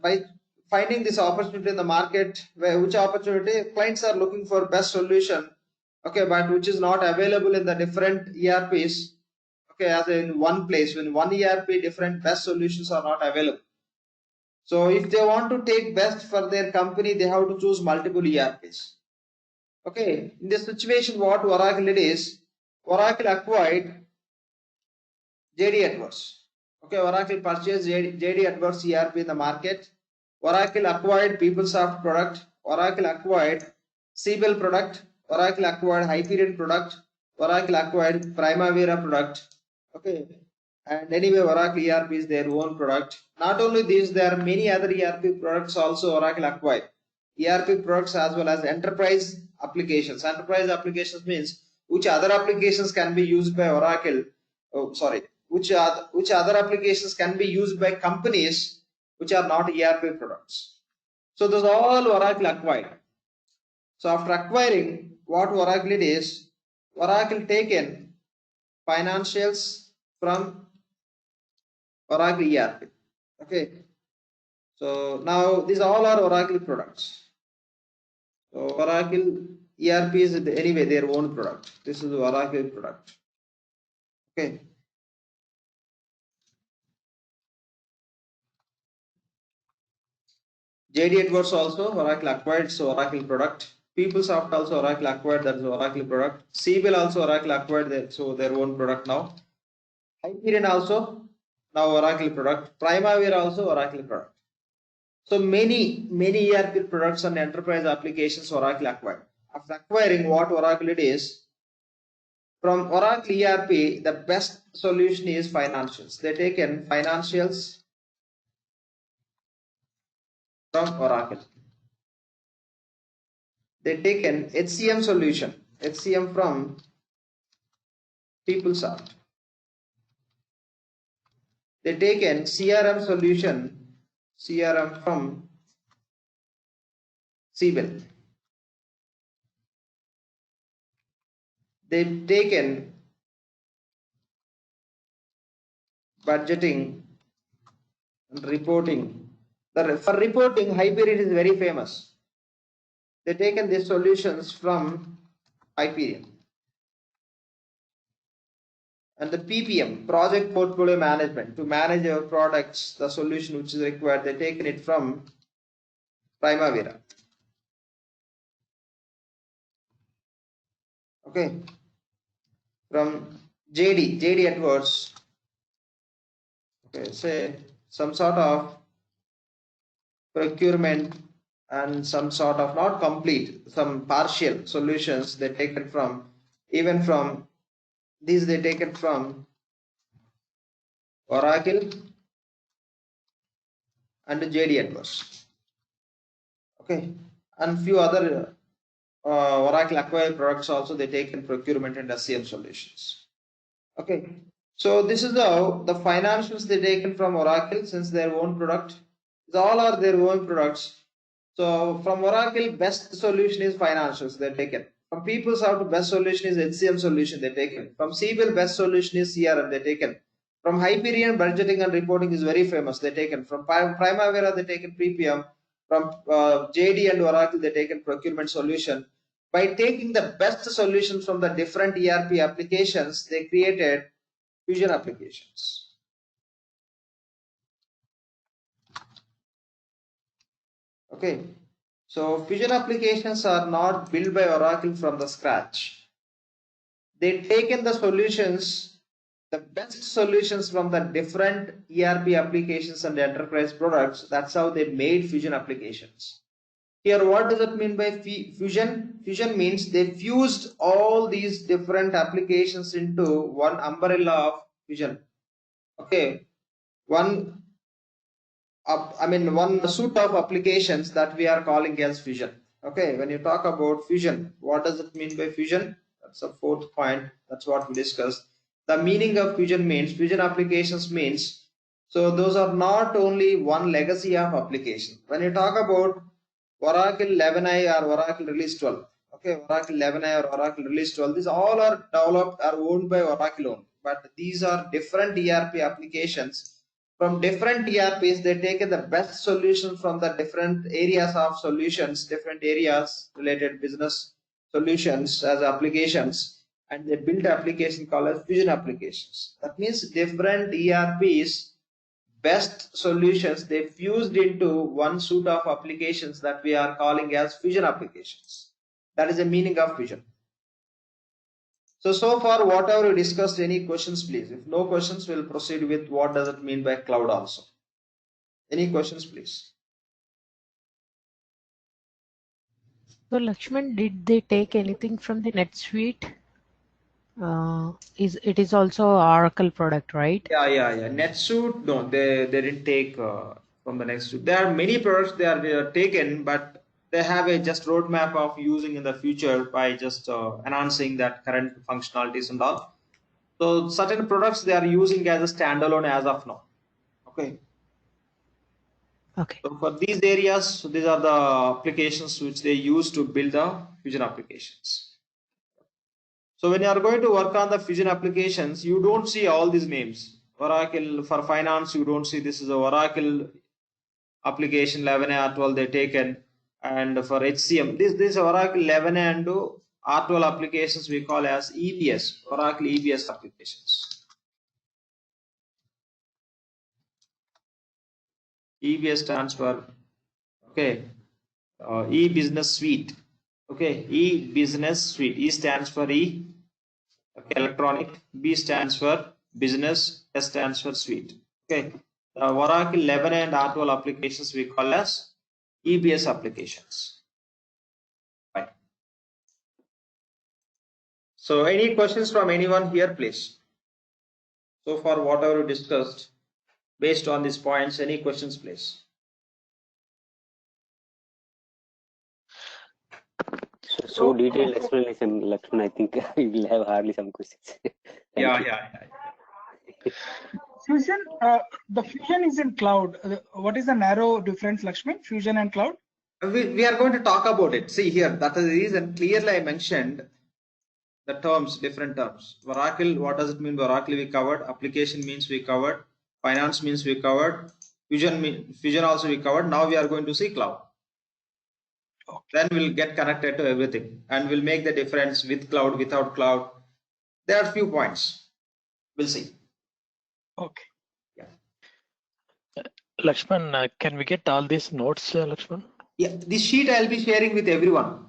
by finding this opportunity in the market, which opportunity clients are looking for best solution, okay, but which is not available in the different ERPs. Okay, as in one place, when one ERP, different best solutions are not available. So if they want to take best for their company, they have to choose multiple ERPs. Okay, in this situation, what Oracle did is, Oracle acquired JD Edwards. Okay, Oracle purchased JD Edwards ERP in the market. Oracle acquired PeopleSoft product. Oracle acquired CBIL product. Oracle acquired Hyperion product. Oracle acquired Primavera product. Okay, and anyway, Oracle ERP is their own product. Not only this, there are many other ERP products also Oracle acquired. ERP products as well as enterprise applications. Enterprise applications means which other applications can be used by Oracle which other applications can be used by companies which are not ERP products. So those all Oracle acquired. So after acquiring, what Oracle did is, Oracle taken financials from Oracle ERP. Okay. So now these all are Oracle products. So Oracle ERP is anyway their own product. This is the Oracle product. Okay. JD Edwards also Oracle acquired, so Oracle product. PeopleSoft also Oracle acquired, that is Oracle product. Siebel also Oracle acquired, that, so their own product now. Hyperion also now Oracle product. Primavera also Oracle product. So many ERP products and enterprise applications Oracle acquired. After acquiring, what Oracle did is, from Oracle ERP, the best solution is financials. They taken financials from Oracle. They taken HCM solution, HCM from PeopleSoft. They taken CRM solution, CRM from Siebel. They've taken budgeting and reporting. For reporting, Hyperion is very famous. They've taken these solutions from Hyperion. And the PPM, project portfolio management, to manage our products, the solution which is required, they've taken it from Primavera. Okay. From JD Edwards, okay, say some sort of procurement and some sort of not complete, some partial solutions they taken from, even from these they taken from Oracle and JD Edwards. Okay, and few other Oracle acquired products also they taken procurement and SCM solutions. Okay, so this is how the financials they taken from Oracle, since their own product. All are their own products. So from Oracle, best solution is financials they're taken. From PeopleSoft, best solution is HCM solution they're taken. From Siebel, best solution is CRM they're taken. From Hyperion, budgeting and reporting is very famous they're taken. From Primavera, they taken PPM. From JD and Oracle, they taken procurement solution. By taking the best solutions from the different ERP applications, they created fusion applications. Okay, so fusion applications are not built by Oracle from the scratch. They've taken the solutions, the best solutions from the different ERP applications and enterprise products. That's how they made fusion applications. Here, what does it mean by fusion? Fusion means they fused all these different applications into one umbrella of fusion. Okay, one suite of applications that we are calling as fusion. Okay, when you talk about fusion, what does it mean by fusion? That's the fourth point. That's what we discussed. The meaning of fusion means, fusion applications means, so those are not only one legacy of application. When you talk about Oracle 11i or Oracle Release 12, okay, Oracle 11i or Oracle Release 12, these all are developed or owned by Oracle only. But these are different ERP applications. From different ERPs, they take the best solution from the different areas of solutions, different areas related business solutions as applications, and they build application called as fusion applications. That means different ERPs, best solutions, they fused into one suite of applications that we are calling as fusion applications. That is the meaning of fusion. So far, whatever we discussed, any questions, please? If no questions, we'll proceed with what does it mean by cloud also. Any questions, please? So, Lakshman, did they take anything from the NetSuite? It is also Oracle product, right? Yeah. NetSuite, no, they didn't take from the NetSuite. There are many products they are taken, but they have a just roadmap of using in the future by just enhancing that current functionalities and all. So certain products they are using as a standalone as of now. Okay. Okay. So for these areas, these are the applications which they use to build the Fusion applications. So when you are going to work on the Fusion applications, you don't see all these names. Oracle for finance, you don't see this is a Oracle application 11 R12 they taken, and for HCM, this Oracle 11 and R12 applications we call as EBS, Oracle EBS applications. EBS stands for e-business suite. Okay, e-business suite. E stands for E, okay, electronic. B stands for business. S stands for suite. Okay, the Oracle 11 and R12 applications we call as EBS applications. Fine. So, any questions from anyone here, please? So far, whatever we discussed, based on these points, any questions, please? So detailed explanation, Lakshman. I think we will have hardly some questions. Yeah. Fusion, the Fusion is in cloud. What is the narrow difference, Lakshman? Fusion and cloud? We are going to talk about it. See here, that is the reason clearly I mentioned the terms, different terms. Oracle, what does it mean? Oracle we covered. Application means we covered. Finance means we covered. Fusion also we covered. Now we are going to see cloud. Okay. Then we'll get connected to everything and we'll make the difference with cloud, without cloud. There are few points. We'll see. Okay. Lakshman, can we get all these notes, Lakshman? Yeah, this sheet I'll be sharing with everyone.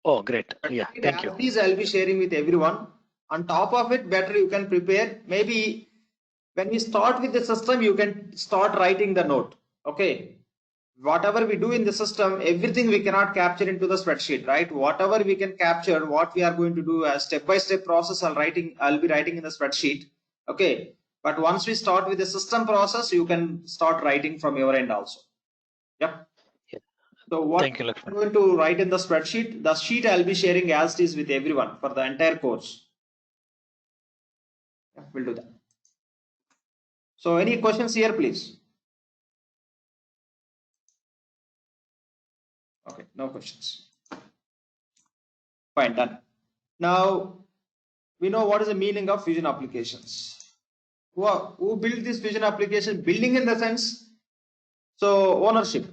Oh, great. Yeah, thank you. These I'll be sharing with everyone. On top of it, better you can prepare. Maybe when we start with the system, you can start writing the note. Okay. Whatever we do in the system, everything we cannot capture into the spreadsheet, right? Whatever we can capture, what we are going to do as step-by-step process, I'll be writing in the spreadsheet. Okay. But once we start with the system process, you can start writing from your end also. Yep. Yeah. So what Thank you, Lakshman. I'm going to write in the spreadsheet, the sheet I'll be sharing as it is with everyone for the entire course. Yeah, we'll do that. So any questions here, please? Okay, no questions. Fine, done. Now we know what is the meaning of Fusion applications. Who built this Fusion application? Building in the sense, so ownership.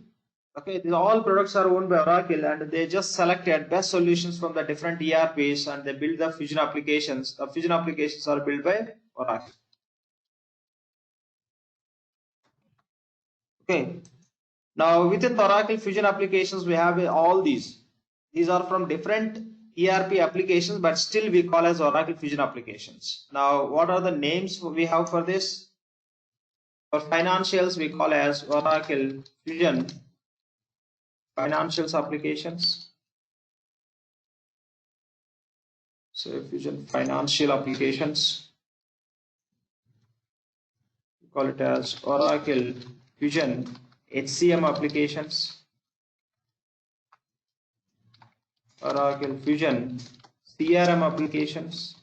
Okay, these all products are owned by Oracle and they just selected best solutions from the different ERPs and they build the Fusion applications. The Fusion applications are built by Oracle. Okay. Now within the Oracle Fusion applications, we have all these. These are from different ERP applications, but still we call as Oracle Fusion applications. Now, what are the names we have for this? For financials, we call as Oracle Fusion Financials applications. So Fusion Financial applications. We call it as Oracle Fusion HCM applications. Oracle Fusion CRM applications.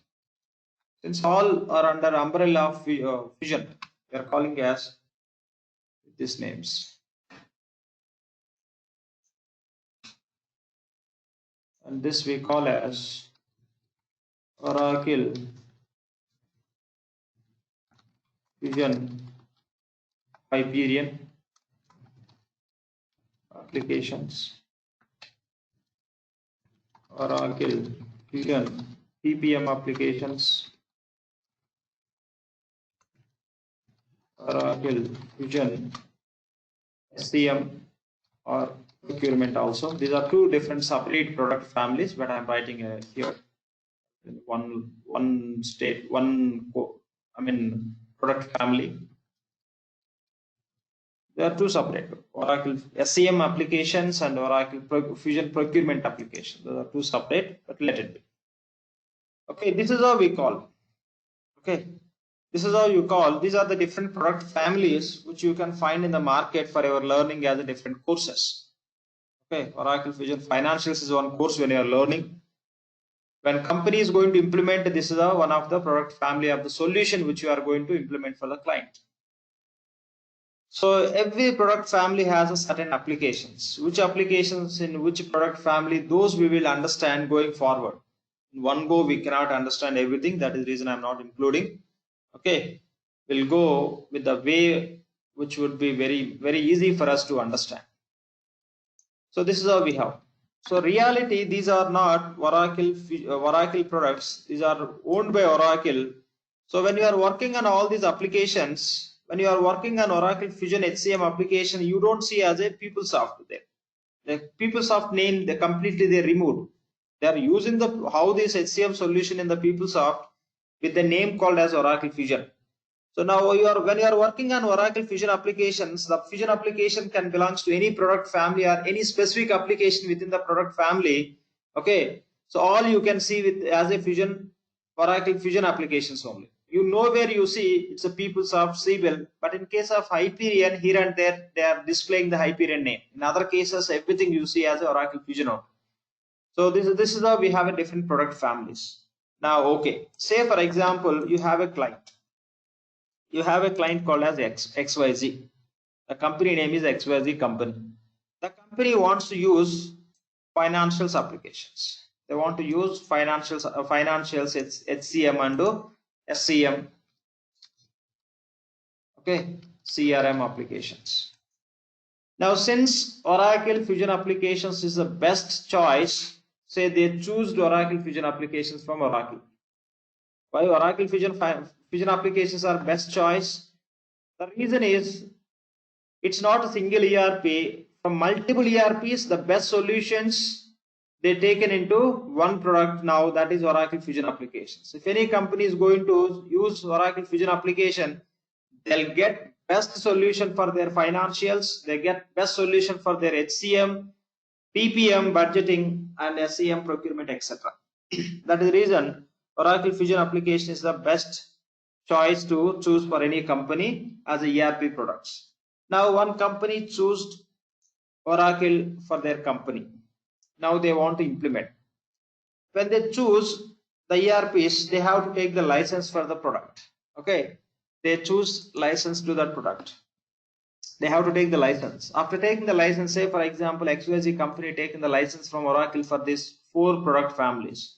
Since all are under umbrella of Fusion, we are calling as these names. And this we call as Oracle Fusion Hyperion applications. Oracle Fusion PPM applications. Oracle Fusion SCM or procurement also. These are two different separate product families, but I'm writing here product family. There are two separate Oracle SCM applications and Oracle Fusion procurement applications. Those are two separate, but let it be. Okay, this is how we call. Okay, this is how you call. These are the different product families which you can find in the market for your learning as a different courses. Okay, Oracle Fusion Financials is one course when you are learning. When company is going to implement, this is one of the product family of the solution which you are going to implement for the client. So every product family has a certain applications. Which applications in which product family, those we will understand going forward. In one go, we cannot understand everything. That is the reason I'm not including. Okay, we'll go with the way which would be very easy for us to understand. So this is how we have. So reality, these are not Oracle products. These are owned by Oracle. So when you are working on all these applications, when you are working on Oracle Fusion HCM application, you don't see as a PeopleSoft there. The PeopleSoft name, they completely they removed. They are using the how this HCM solution in the PeopleSoft with the name called as Oracle Fusion. So now when you are working on Oracle Fusion applications, the Fusion application can belongs to any product family or any specific application within the product family. Okay, so all you can see with as a Fusion Oracle Fusion applications only. You know where you see it's a PeopleSoft Siebel, but in case of Hyperion, here and there they are displaying the Hyperion name. In other cases, everything you see as a Oracle Fusion only. So this is how we have a different product families. Now, okay, say for example, you have a client. You have a client called as XYZ. The company name is XYZ company. The company wants to use financials applications. They want to use financials, it's HCM and SCM. Okay, CRM applications. Now, since Oracle Fusion applications is the best choice, say they choose Oracle Fusion applications from Oracle. Why Oracle Fusion applications are best choice? The reason is it's not a single ERP. From multiple ERPs, the best solutions they taken into one product now, that is Oracle Fusion applications. If any company is going to use Oracle Fusion application, they'll get best solution for their financials, they get best solution for their HCM, PPM, budgeting, and SCM procurement, etc. That is the reason Oracle Fusion application is the best choice to choose for any company as a ERP products. Now one company chose Oracle for their company. Now they want to implement. When they choose the ERPs, they have to take the license for the product. Okay, they choose license to that product. They have to take the license. After taking the license, say for example, XYZ company taken the license from Oracle for these 4 product families.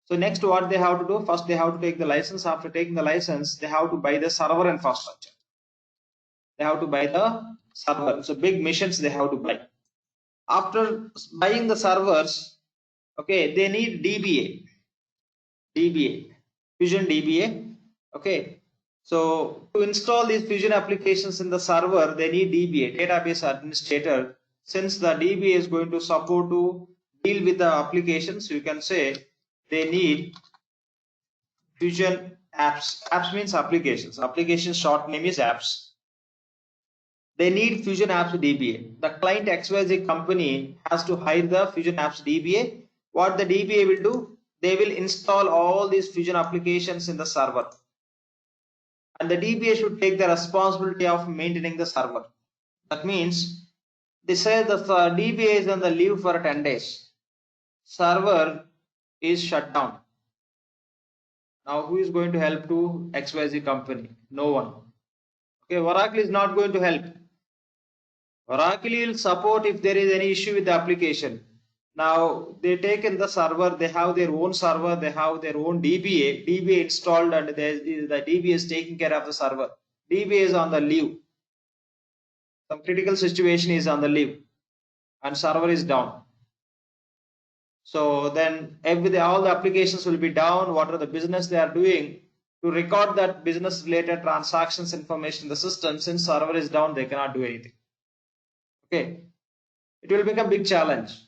So next, what they have to do? First, they have to take the license. After taking the license, they have to buy the server infrastructure. They have to buy the server. So big machines they have to buy. After buying the servers, okay, they need DBA, Fusion DBA. Okay, so to install these Fusion applications in the server, they need DBA, database administrator. Since the DBA is going to support to deal with the applications, you can say they need Fusion apps. Apps means applications. Application short name is apps. They need Fusion Apps DBA. The client XYZ company has to hire the Fusion Apps DBA. What the DBA will do? They will install all these Fusion applications in the server. And the DBA should take the responsibility of maintaining the server. That means they say the DBA is on the leave for 10 days. Server is shut down. Now who is going to help to XYZ company? No one. Okay, Oracle is not going to help. Oracle will support if there is any issue with the application. Now they take in the server, they have their own server, they have their own DBA installed, and the DBA is taking care of the server. DBA is on the leave. Some critical situation is on the leave and server is down. So then all the applications will be down. What are the business they are doing to record that business related transactions information in the system? Since server is down, they cannot do anything. Okay, it will become a big challenge.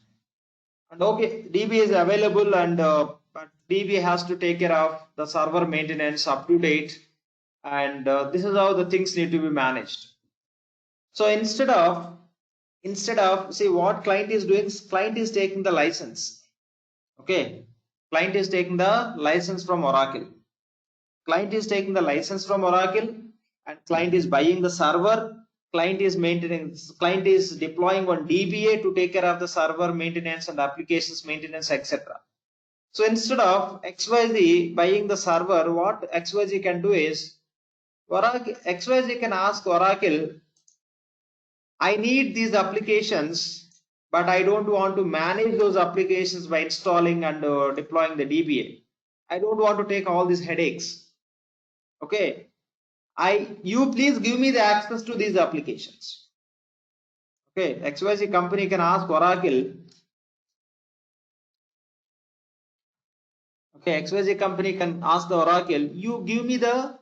And okay, DBA is available, and but DBA has to take care of the server maintenance up to date, and this is how the things need to be managed. So instead of see what client is doing, client is taking the license. Okay, client is taking the license from Oracle. Client is taking the license from Oracle, and client is buying the server. Client is maintaining, client is deploying one DBA to take care of the server maintenance and applications maintenance, etc. So instead of XYZ buying the server, what XYZ can do is, XYZ can ask Oracle, I need these applications, but I don't want to manage those applications by installing and deploying the DBA. I don't want to take all these headaches. Okay, you please give me the access to these applications. Okay, XYZ company can ask Oracle. Okay, XYZ company can ask the Oracle, you give me the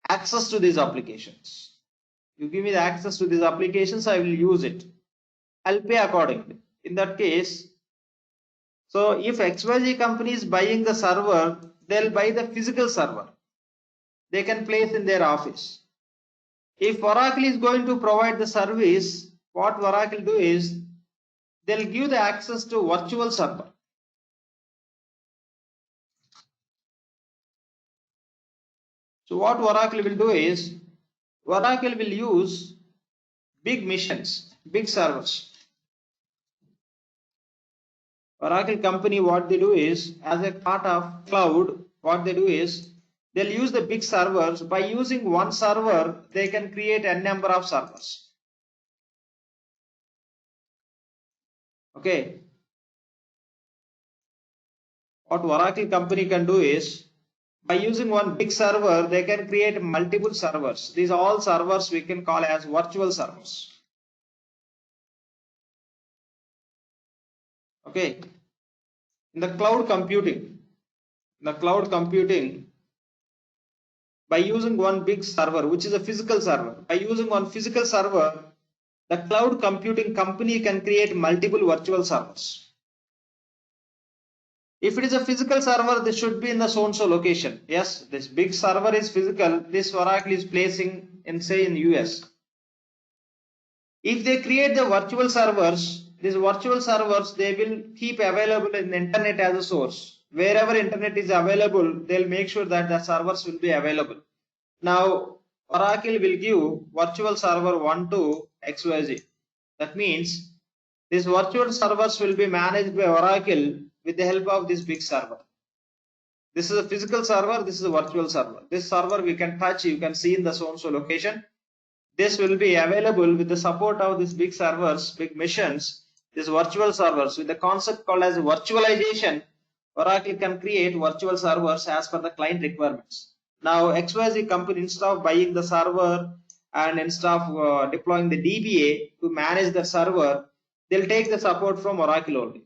access to these applications. You give me the access to these applications, I will use it. I'll pay accordingly. In that case, so if XYZ company is buying the server, they'll buy the physical server. They can place in their office. If Oracle is going to provide the service, what Oracle do is, they'll give the access to virtual server. So what Oracle will do is, Oracle will use big missions, big servers. Oracle company, what they do is, as a part of cloud, what they do is, they'll use the big servers. By using one server, they can create a number of servers. Okay. What Oracle company can do is, by using one big server, they can create multiple servers. These all servers we can call as virtual servers. Okay. In the cloud computing, by using one big server, which is a physical server, by using one physical server, the cloud computing company can create multiple virtual servers. If it is a physical server, this should be in the so-and-so location. Yes, this big server is physical. This Oracle is placing in, say, in US. If they create the virtual servers, these virtual servers, they will keep available in the internet as a source. Wherever internet is available, they'll make sure that the servers will be available. Now, Oracle will give virtual server 1 to XYZ. That means these virtual servers will be managed by Oracle with the help of this big server. This is a physical server, this is a virtual server. This server we can touch, you can see in the so-and-so location. This will be available with the support of these big servers, big missions, these virtual servers. With the concept called as virtualization, Oracle can create virtual servers as per the client requirements. Now, XYZ company, instead of buying the server and instead of deploying the DBA to manage the server, they'll take the support from Oracle only.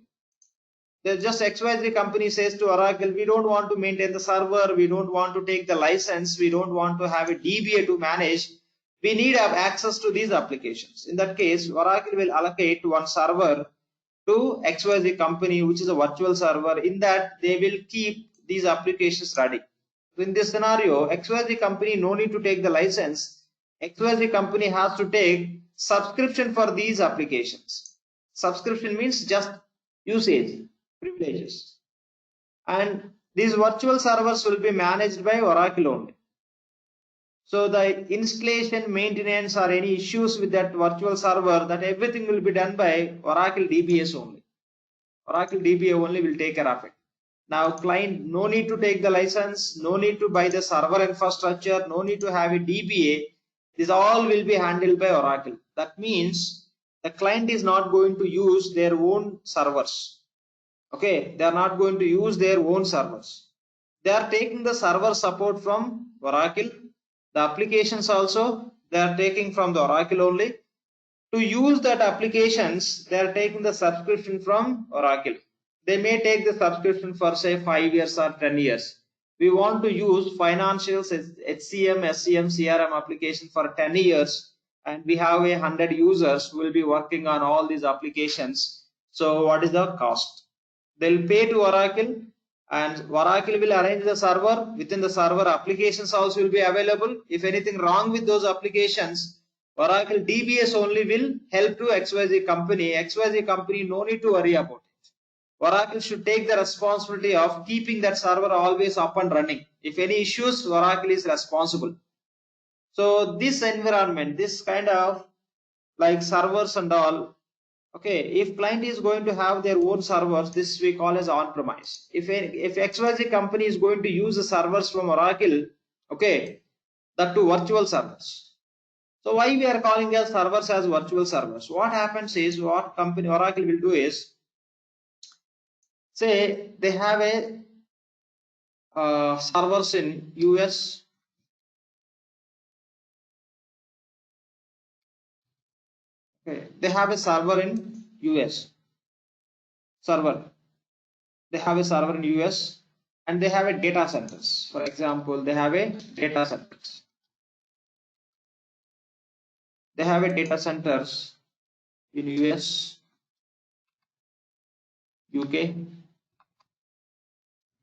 There's just XYZ company says to Oracle, we don't want to maintain the server, we don't want to take the license, we don't want to have a DBA to manage. We need to have access to these applications. In that case, Oracle will allocate one server to XYZ company, which is a virtual server. In that, they will keep these applications ready. So in this scenario, XYZ company no need to take the license. XYZ company has to take subscription for these applications. Subscription means just usage, privileges. And these virtual servers will be managed by Oracle only. So the installation, maintenance, or any issues with that virtual server, that everything will be done by Oracle DBS only. Oracle DBA only will take care of it. Now client no need to take the license, no need to buy the server infrastructure, no need to have a DBA. This all will be handled by Oracle. That means the client is not going to use their own servers. Okay, they are not going to use their own servers. They are taking the server support from Oracle. The applications also they are taking from the Oracle only. To use that applications, they are taking the subscription from Oracle. They may take the subscription for say 5 years or 10 years. We want to use financials, HCM, SCM, CRM application for 10 years, and we have 100 users who will be working on all these applications. So what is the cost? They'll pay to Oracle, and Oracle will arrange the server. Within the server, applications also will be available. If anything wrong with those applications, Oracle DBS only will help to XYZ company. XYZ company no need to worry about it. Oracle should take the responsibility of keeping that server always up and running. If any issues, Oracle is responsible. So this environment, this kind of like servers and all, Okay, if client is going to have their own servers, this we call as on-premise. If XYZ company is going to use the servers from Oracle, okay, that to virtual servers. So why we are calling as servers as virtual servers? What happens is, what company Oracle will do is, say they have a servers in US, okay, they have a server in US, server. They have a server in US and they have a data centers. For example, they have a data centers. They have a data centers in US, UK,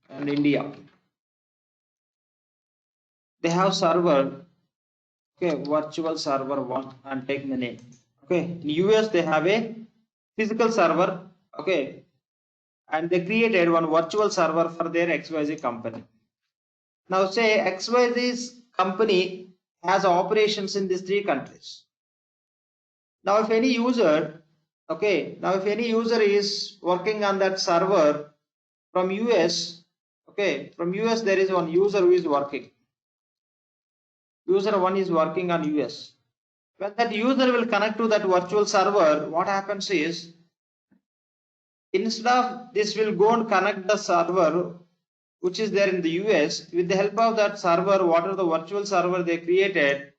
and India. They have server, okay, virtual server 1, and take the name. Okay, in US they have a physical server, okay, and they created one virtual server for their XYZ company. Now say XYZ's company has operations in these 3 countries. Now if any user, okay, now if any user is working on that server from US, okay, from US there is one user who is working. User 1 is working on US. When that user will connect to that virtual server, what happens is, instead of this will go and connect the server which is there in the US, with the help of that server, whatever the virtual server they created,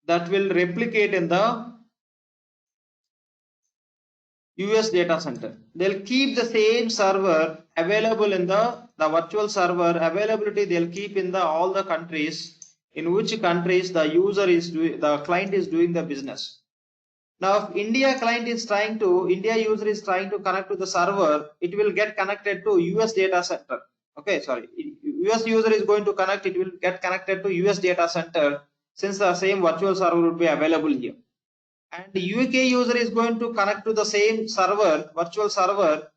that will replicate in the US data center. They'll keep the same server available in the virtual server availability. They'll keep in the all the countries in which countries the user is doing, the client is doing the business. Now, if India client is trying to, India user is trying to connect to the server, it will get connected to US data center. Okay, sorry, US user is going to connect, it will get connected to US data center, since the same virtual server will be available here. And the UK user is going to connect to the same server, virtual server,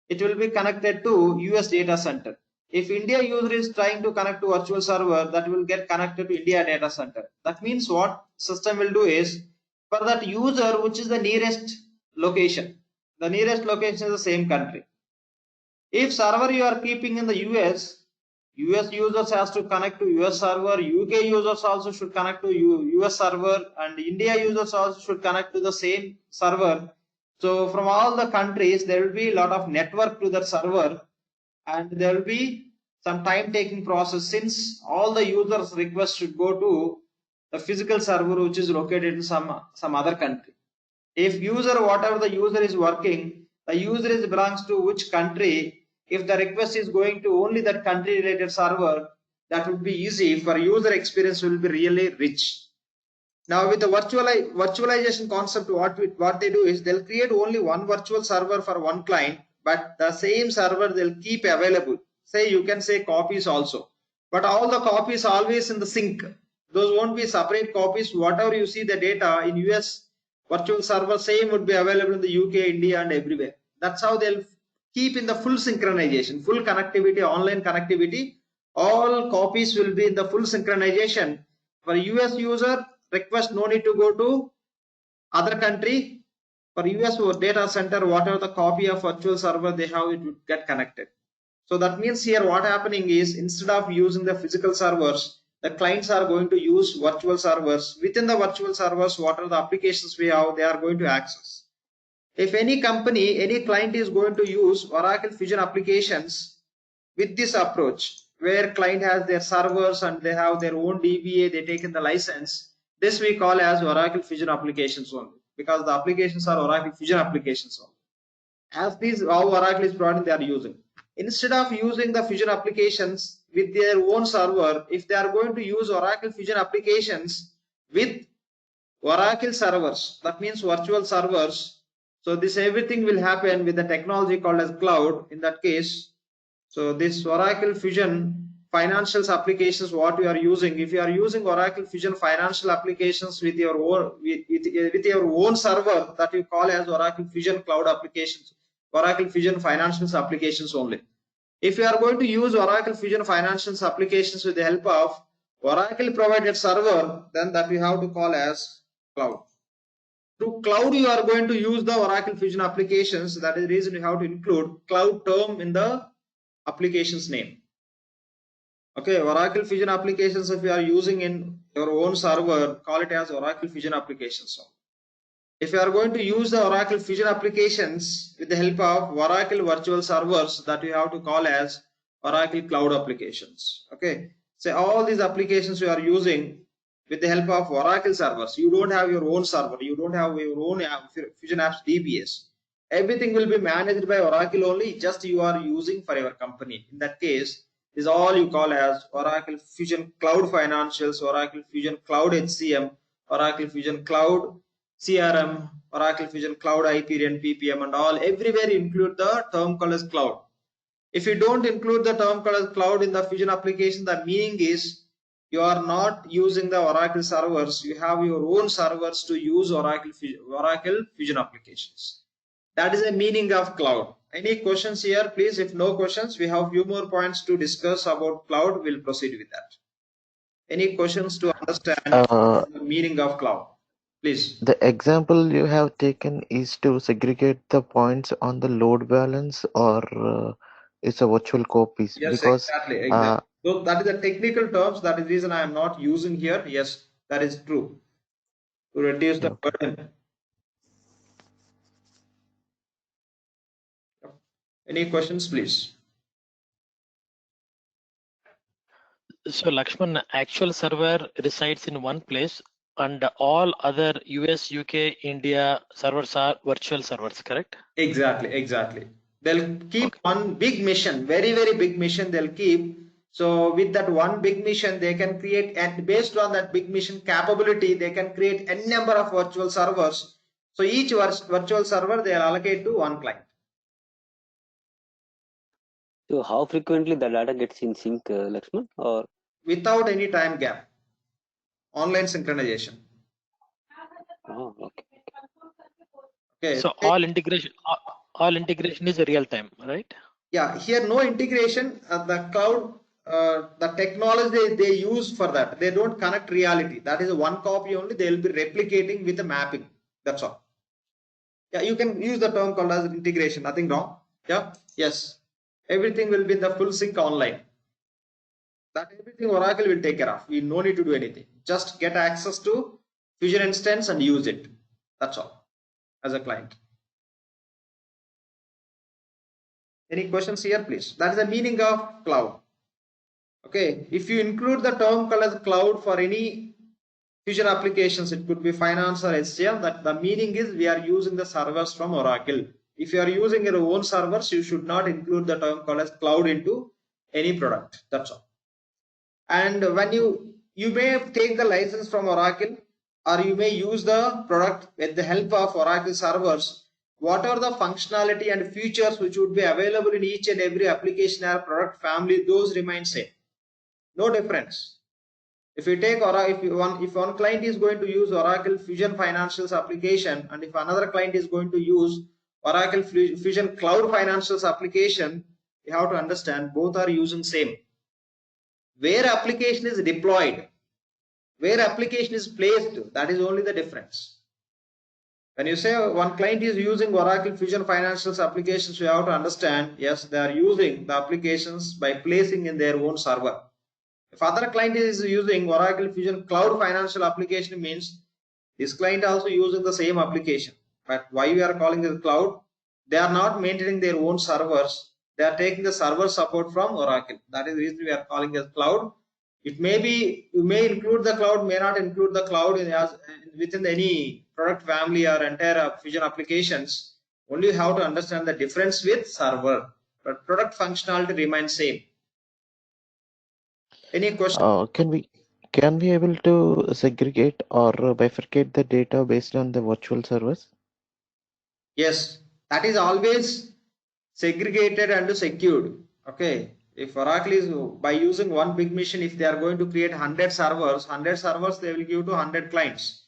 it will be connected to US data center. If India user is trying to connect to virtual server, that will get connected to India data center. That means what system will do is, for that user which is the nearest location, the nearest location is the same country. If server you are keeping in the US users has to connect to US server, UK users also should connect to US server, and India users also should connect to the same server. So from all the countries, there will be a lot of network to that server, and there will be some time taking process, since all the users requests should go to the physical server which is located in some other country. If user, whatever the user is working, the user is belongs to which country, if the request is going to only that country related server, that would be easy for user experience, will be really rich. Now with the virtualization concept, what they do is, they'll create only one virtual server for one client, but the same server they'll keep available. Say you can say copies also, but all the copies always in the sync. Those won't be separate copies. Whatever you see the data in US virtual server, same would be available in the UK, India, and everywhere. That's how they'll keep in the full synchronization, full connectivity, online connectivity. All copies will be in the full synchronization. For US user, request no need to go to other country. For US data center, whatever the copy of virtual server they have, it would get connected. So that means here what happening is, instead of using the physical servers, the clients are going to use virtual servers. Within the virtual servers, what are the applications we have, they are going to access. If any company, any client is going to use Oracle Fusion applications with this approach, where client has their servers and they have their own DBA, they take in the license, this we call as Oracle Fusion applications only, because the applications are Oracle Fusion applications only. As these, how Oracle is brought in, they are using. Instead of using the Fusion applications with their own server, if they are going to use Oracle Fusion applications with Oracle servers, that means virtual servers. So this everything will happen with the technology called as cloud in that case. So this Oracle Fusion financials applications, what you are using, if you are using Oracle Fusion financial applications with your own server, that you call as Oracle Fusion cloud applications, Oracle Fusion financials applications only. If you are going to use Oracle Fusion financials applications with the help of Oracle provided server, then that we have to call as cloud. through cloud you are going to use the Oracle Fusion applications. That is the reason you have to include cloud term in the application's name. Okay, Oracle Fusion applications, if you are using in your own server, call it as Oracle Fusion applications. If you are going to use the Oracle Fusion applications with the help of Oracle virtual servers, that you have to call as Oracle Cloud applications. Okay, so all these applications you are using with the help of Oracle servers. You don't have your own server, you don't have your own Fusion Apps DBS. Everything will be managed by Oracle only, just you are using for your company. In that case, is all you call as Oracle Fusion Cloud Financials, Oracle Fusion Cloud HCM, Oracle Fusion Cloud CRM, Oracle Fusion Cloud IPR and PPM, and all. Everywhere you include the term called as cloud. If you don't include the term called as cloud in the Fusion application, the meaning is you are not using the Oracle servers. You have your own servers to use Oracle Fusion applications. That is the meaning of cloud. Any questions here, please? If no questions, we have few more points to discuss about cloud. We'll proceed with that. Any questions to understand the meaning of cloud? Please. The example you have taken is to segregate the points on the load balance, or it's a virtual copies? Yes, because exactly. So that is the technical terms. That is the reason I am not using here. Yes, that is true. To reduce the burden. Any questions, please? So Lakshman, actual server resides in one place and all other US, UK, India servers are virtual servers, correct? Exactly. They'll keep one big mission, very, very big mission they'll keep. So with that one big mission, they can create, and based on that big mission capability, they can create n number of virtual servers. So each virtual server, they'll allocate to one client. So how frequently the data gets in sync, Lakshman, or? Without any time gap. Online synchronization. Oh, okay. Okay. So all integration is real time, right? Yeah, here no integration. The cloud, the technology they use for that, they don't connect reality. That is one copy only. They will be replicating with a mapping. That's all. Yeah, you can use the term called as integration. Nothing wrong. Yeah. Yes. Everything will be in the full sync online. That everything Oracle will take care of. We no need to do anything. Just get access to Fusion instance and use it. That's all. As a client. Any questions here, please? That is the meaning of cloud. Okay. If you include the term called as cloud for any Fusion applications, it could be finance or HCM. That the meaning is we are using the servers from Oracle. If you are using your own servers, you should not include the term called as cloud into any product. That's all. And when you may take the license from Oracle, or you may use the product with the help of Oracle servers. What are the functionality and features which would be available in each and every application or product family? Those remain same. No difference. If you take if one client is going to use Oracle Fusion Financials application, and if another client is going to use Oracle Fusion Cloud Financials application, you have to understand both are using same. Where application is deployed, where application is placed, that is only the difference. When you say one client is using Oracle Fusion Financials applications, you have to understand, yes, they are using the applications by placing in their own server. If other client is using Oracle Fusion Cloud Financial application, means this client also using the same application. But why we are calling it cloud? They are not maintaining their own servers. They are taking the server support from Oracle. That is the reason we are calling it cloud. It may be, you may include the cloud, may not include the cloud within any product family or entire Fusion applications. Only you have to understand the difference with server, but product functionality remains same. Any question? Can we able to segregate or bifurcate the data based on the virtual servers? Yes, that is always segregated and secured. Okay. If Oracle is by using one big machine, if they are going to create 100 servers, they will give to 100 clients.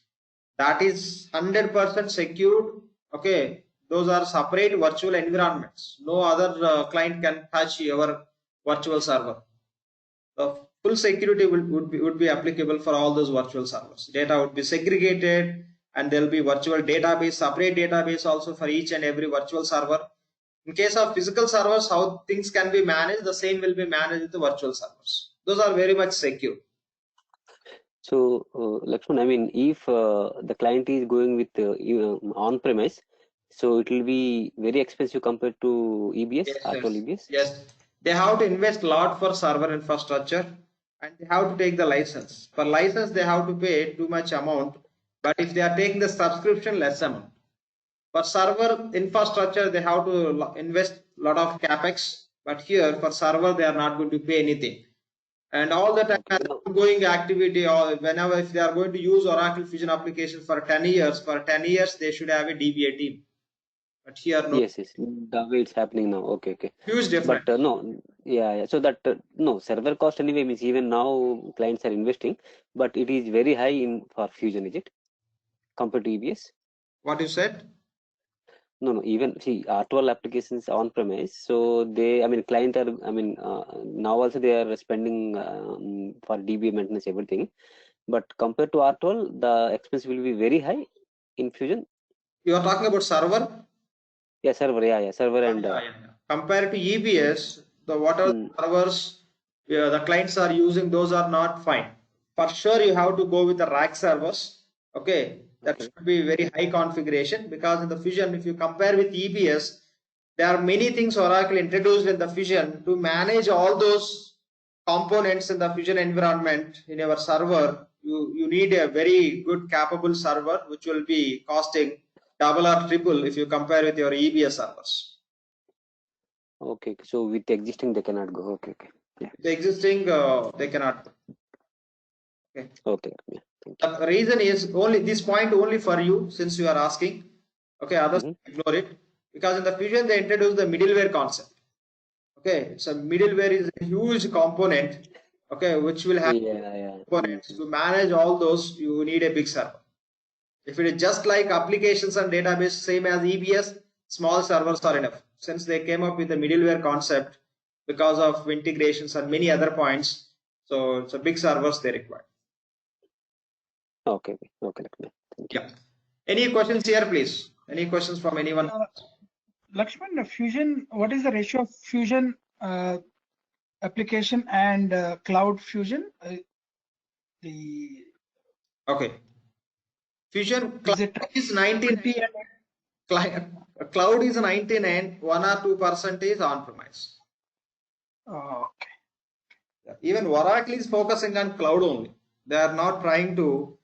That is 100% secured. Okay. Those are separate virtual environments. No other client can touch your virtual server. The full security would be applicable for all those virtual servers. Data would be segregated and there will be virtual database, separate database also for each and every virtual server. In case of physical servers, how things can be managed, the same will be managed with the virtual servers. Those are very much secure. So, Lakshman, I mean, if the client is going with on-premise, so it will be very expensive compared to EBS, Yes, actual yes, EBS. yes. They have to invest a lot for server infrastructure, and they have to take the license. For license, they have to pay too much amount, but if they are taking the subscription, less amount. For server infrastructure, they have to invest a lot of capex, but here for server, they are not going to pay anything. And all the time, Okay. as ongoing activity, or whenever if they are going to use Oracle Fusion application for 10 years, they should have a DBA team. But here, no. Yes, yes. The way it's happening now. Okay, okay. Huge difference. But no, yeah. So that no server cost anyway means even now clients are investing, but it is very high in for Fusion, is it? Compared to EBS? What you said? No. Even see R12 applications on premise, so they, I mean, client are, I mean, now also they are spending for DBA maintenance everything, but compared to R12, the expense will be very high in Fusion. You are talking about server? Yeah, server. Yeah, server and. Compared to EBS, the whatever servers the clients are using, those are not fine. For sure, you have to go with the rack servers. Okay, that should be very high configuration, because in the Fusion, if you compare with EBS, there are many things Oracle introduced in the Fusion to manage all those components in the Fusion environment in your server. You need a very good capable server, which will be costing double or triple if you compare with your EBS servers. Okay, so with existing they cannot go. Okay. Yeah. The existing they cannot. Okay. Okay. Yeah. The reason is only this point only for you, since you are asking. Okay, others ignore it, because in the Fusion they introduced the middleware concept. Okay, so middleware is a huge component. Okay, which will have components to manage all those. You need a big server. If it is just like applications and database, same as EBS, small servers are enough. Since they came up with the middleware concept because of integrations and many other points, so big servers they require. Okay. Yeah. Any questions here, please? Any questions from anyone? Lakshman, Fusion, what is the ratio of Fusion application and cloud Fusion? Okay. Fusion is 99. Cloud is 99. 1 or 2% is on-premise. Okay. Even Oracle is focusing on cloud only. They are not trying to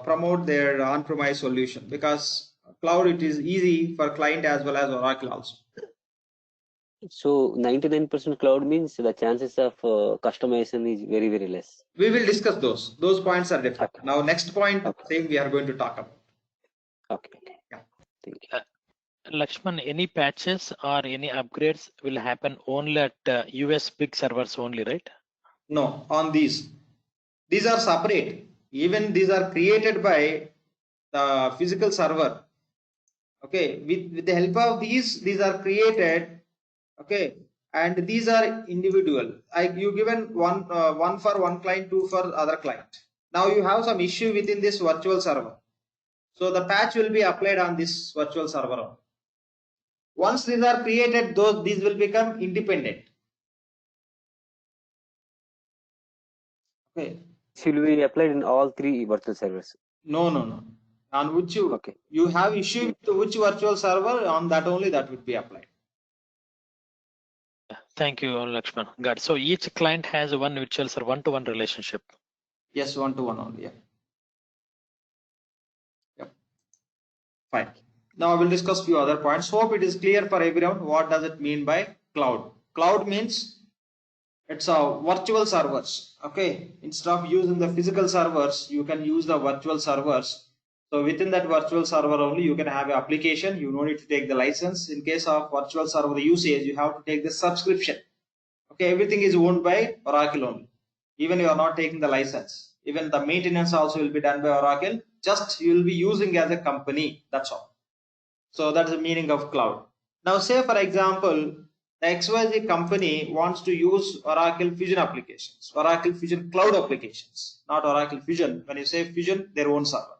promote their on-premise solution, because cloud, it is easy for client as well as Oracle also. So 99% cloud means the chances of customization is very, very less. We will discuss those. Those points are different. Okay. Now, next point, same we are going to talk about. Okay. Yeah. Thank you. Lakshman, any patches or any upgrades will happen only at US big servers only, right? No, on these are separate. Even these are created by the physical server. Okay, with the help of these are created. Okay, and these are individual. You given one for one client, 2 for other client. Now you have some issue within this virtual server, so the patch will be applied on this virtual server. Once these are created, these will become independent. Okay. It will be applied in all 3 virtual servers. No. On which you have issue with which virtual server, on that only that would be applied. Thank you, Lakshman. Got it. So each client has one virtual server, one-to-one relationship. Yes, one-to-one only. Yeah. Yep. Fine. Now I will discuss few other points. Hope it is clear for everyone. What does it mean by cloud? Cloud means it's a virtual servers. Okay. Instead of using the physical servers, you can use the virtual servers. So within that virtual server only, you can have an application. You don't need to take the license. In case of virtual server usage, you have to take the subscription. Okay, everything is owned by Oracle only. Even you are not taking the license. Even the maintenance also will be done by Oracle. Just you will be using as a company. That's all. So that's the meaning of cloud. Now, say for example, the XYZ company wants to use Oracle Fusion applications, Oracle Fusion cloud applications, not Oracle Fusion. When you say Fusion, their own server.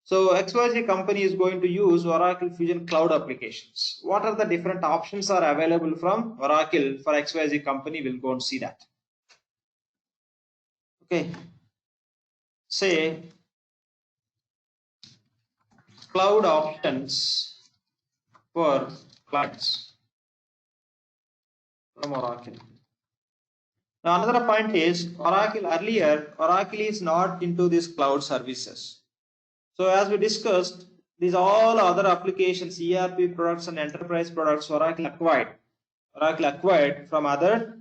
So XYZ company is going to use Oracle Fusion Cloud applications. What are the different options are available from Oracle for XYZ company? We'll go and see that. Okay. Say cloud options for clients from Oracle. Now another point is Oracle is not into these cloud services. So as we discussed, these all other applications, ERP products and enterprise products, Oracle acquired from other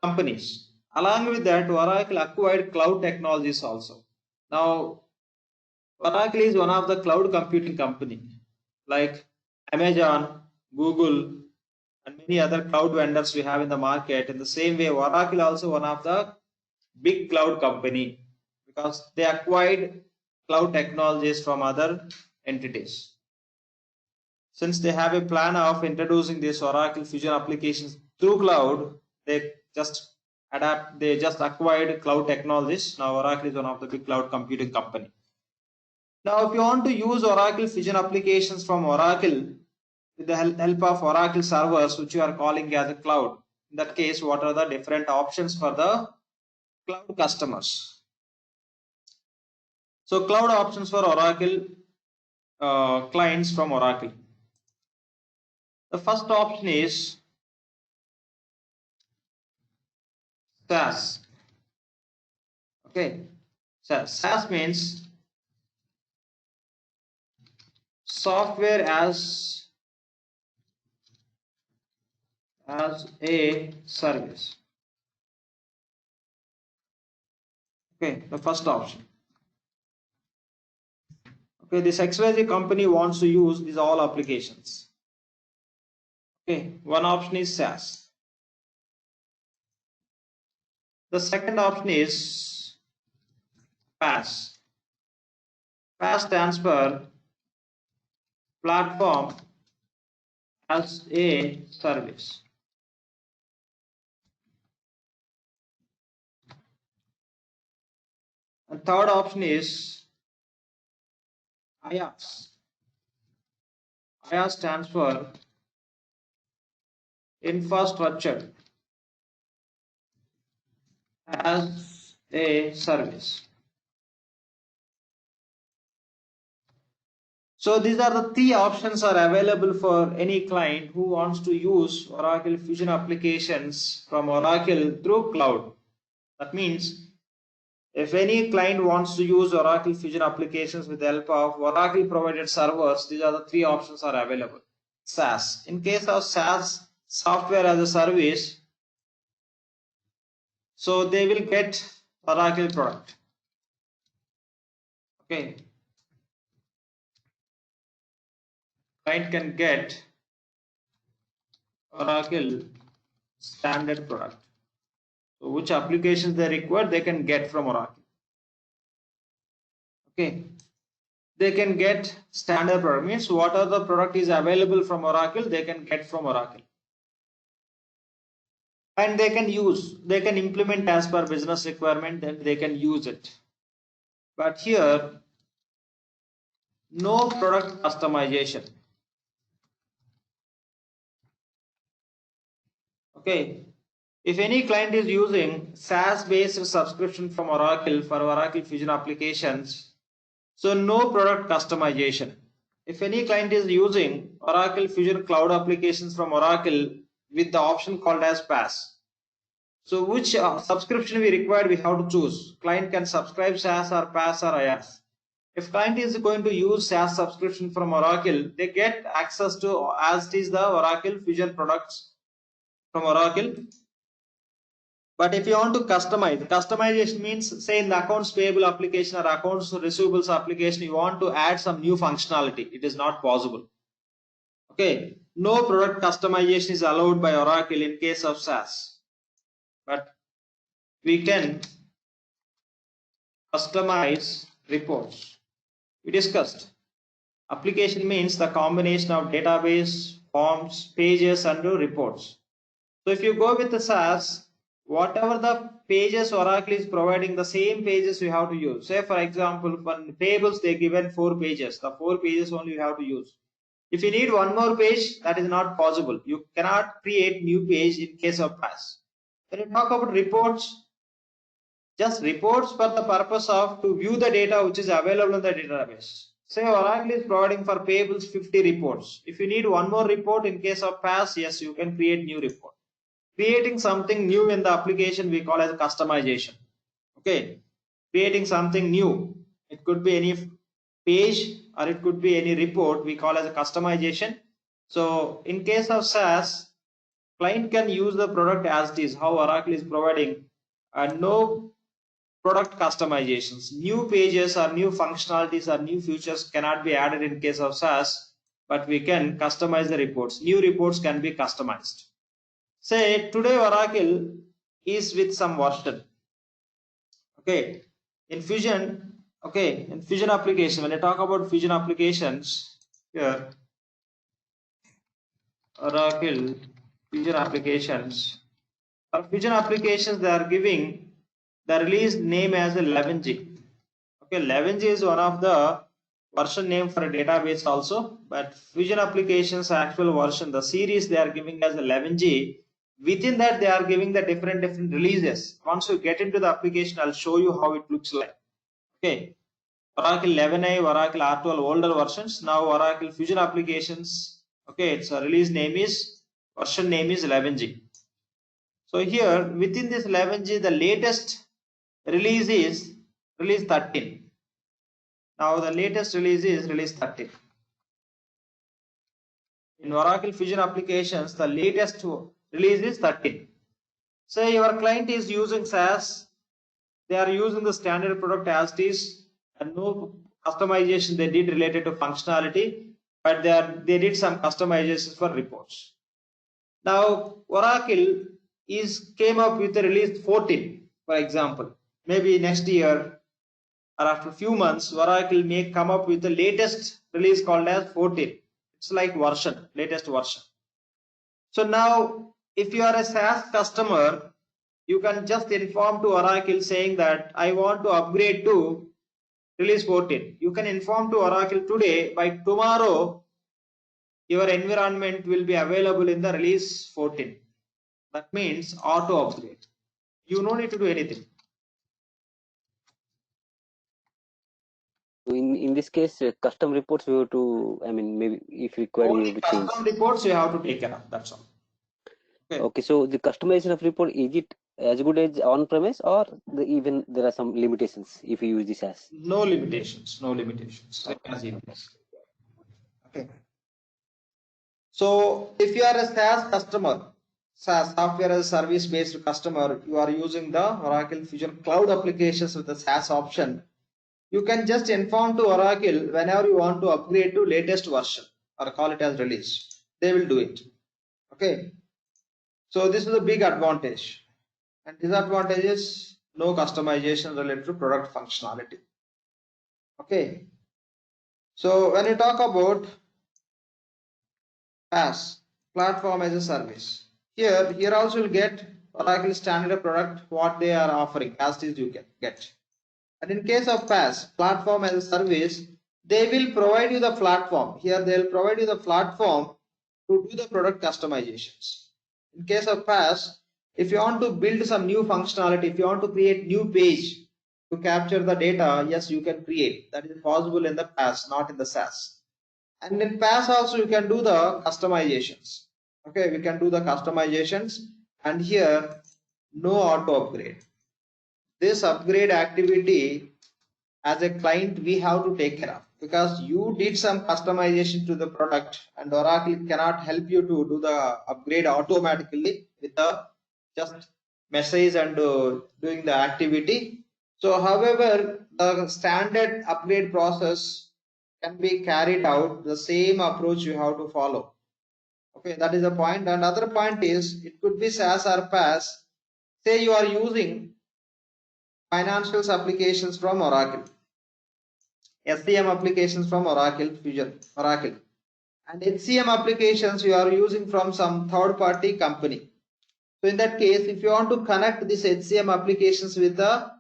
companies. Along with that, Oracle acquired cloud technologies also. Now, Oracle is one of the cloud computing company like Amazon, Google, and many other cloud vendors we have in the market. In the same way, Oracle also one of the big cloud company because they acquired cloud technologies from other entities. Since they have a plan of introducing this Oracle Fusion applications through cloud, they just acquired cloud technologies. Now Oracle is one of the big cloud computing company. Now if you want to use Oracle Fusion applications from Oracle with the help of Oracle servers, which you are calling as a cloud, in that case, what are the different options for the cloud customers? So cloud options for Oracle clients from Oracle. The first option is SaaS. Okay, SaaS means software as a service. Okay, the first option. Okay, this XYZ company wants to use these all applications. Okay, one option is SaaS. The second option is PaaS. PaaS stands for Platform as a Service. And third option is IaaS. IaaS stands for Infrastructure as a Service. So these are the three options are available for any client who wants to use Oracle Fusion applications from Oracle through cloud. That means if any client wants to use Oracle Fusion applications with the help of Oracle provided servers, these are the three options are available. SaaS. In case of SaaS, software as a service, so they will get Oracle product. Okay. Client can get Oracle standard product. So which applications they require, they can get from Oracle. Okay. They can get standard product, means whatever the product is available from Oracle, they can get from Oracle. And they can implement as per business requirement, then they can use it. But here, no product customization. Okay. If any client is using SaaS based subscription from Oracle for Oracle Fusion applications, so no product customization. If any client is using Oracle Fusion Cloud applications from Oracle with the option called as PaaS, so which subscription we require, we have to choose. Client can subscribe SaaS or PaaS or IaaS. If client is going to use SaaS subscription from Oracle, they get access to as it is the Oracle Fusion products from Oracle. But if you want to customize, customization means say in the accounts payable application or accounts receivables application, you want to add some new functionality. It is not possible. Okay, no product customization is allowed by Oracle in case of SaaS. But we can customize reports. We discussed. Application means the combination of database, forms, pages, and reports. So if you go with the SaaS, whatever the pages Oracle is providing, the same pages you have to use. Say for example, for tables they given 4 pages. The 4 pages only you have to use. If you need one more page, that is not possible. You cannot create new page in case of PAS. When you talk about reports, just reports for the purpose of to view the data which is available in the database. Say Oracle is providing for payables 50 reports. If you need one more report in case of PAS, yes, you can create new report. Creating something new in the application we call as customization. Okay, creating something new. It could be any page or it could be any report we call as a customization. So in case of SaaS, client can use the product as it is, how Oracle is providing, and no product customizations. New pages or new functionalities or new features cannot be added in case of SaaS, but we can customize the reports. New reports can be customized. Say today Oracle is with some version. Okay, in Fusion, okay, in Fusion application, when I talk about Fusion applications, here, Oracle Fusion applications, for Fusion applications, they are giving the release name as a 11G. Okay, 11G is one of the version name for a database also, but Fusion applications actual version, the series they are giving as 11G. Within that, they are giving the different releases. Once you get into the application, I'll show you how it looks like. Okay, Oracle 11i, Oracle R12 older versions. Now Oracle Fusion applications. Okay, its release name is, version name is 11G. So here within this 11G, the latest release is release 13. Now the latest release is release 13. In Oracle Fusion applications, the latest release is 13. Say your client is using SaaS, they are using the standard product as it is, and no customization they did related to functionality, but they did some customizations for reports. Now Oracle came up with the release 14, for example. Maybe next year or after a few months, Oracle may come up with the latest release called as 14. It's like version, latest version. So now if you are a SaaS customer, you can just inform to Oracle saying that I want to upgrade to release 14. You can inform to Oracle today, by tomorrow your environment will be available in the release 14. That means auto upgrade. You don't need to do anything. In this case, custom reports we have to, I mean, maybe if required, we have to change. Custom reports you have to take care of. That's all. Okay. Okay, so the customization of report, is it as good as on-premise, or even there are some limitations if you use this as? No limitations. No limitations. Okay. So if you are a SaaS customer, SaaS, software as a service based customer, you are using the Oracle Fusion Cloud applications with the SaaS option. You can just inform to Oracle whenever you want to upgrade to latest version or call it as release. They will do it. Okay. So this is a big advantage. And disadvantage is no customization related to product functionality. Okay. So when you talk about PaaS, platform as a service, here also you'll get Oracle standard product, what they are offering as is you can get. And in case of PaaS, platform as a service, they will provide you the platform. Here they will provide you the platform to do the product customizations. In case of PaaS, if you want to build some new functionality, if you want to create new page to capture the data, yes, you can create. That is possible in the PaaS, not in the SaaS. And in PaaS also you can do the customizations. Okay, we can do the customizations, and here no auto upgrade. This upgrade activity as a client we have to take care of, because you did some customization to the product and Oracle cannot help you to do the upgrade automatically with the just message and doing the activity. So however, the standard upgrade process can be carried out, the same approach you have to follow. Okay, that is the point. And other point is, it could be SaaS or PaaS. Say you are using financials applications from Oracle, SCM applications from Oracle Fusion, Oracle, and HCM applications you are using from some third-party company. So in that case, if you want to connect these HCM applications with the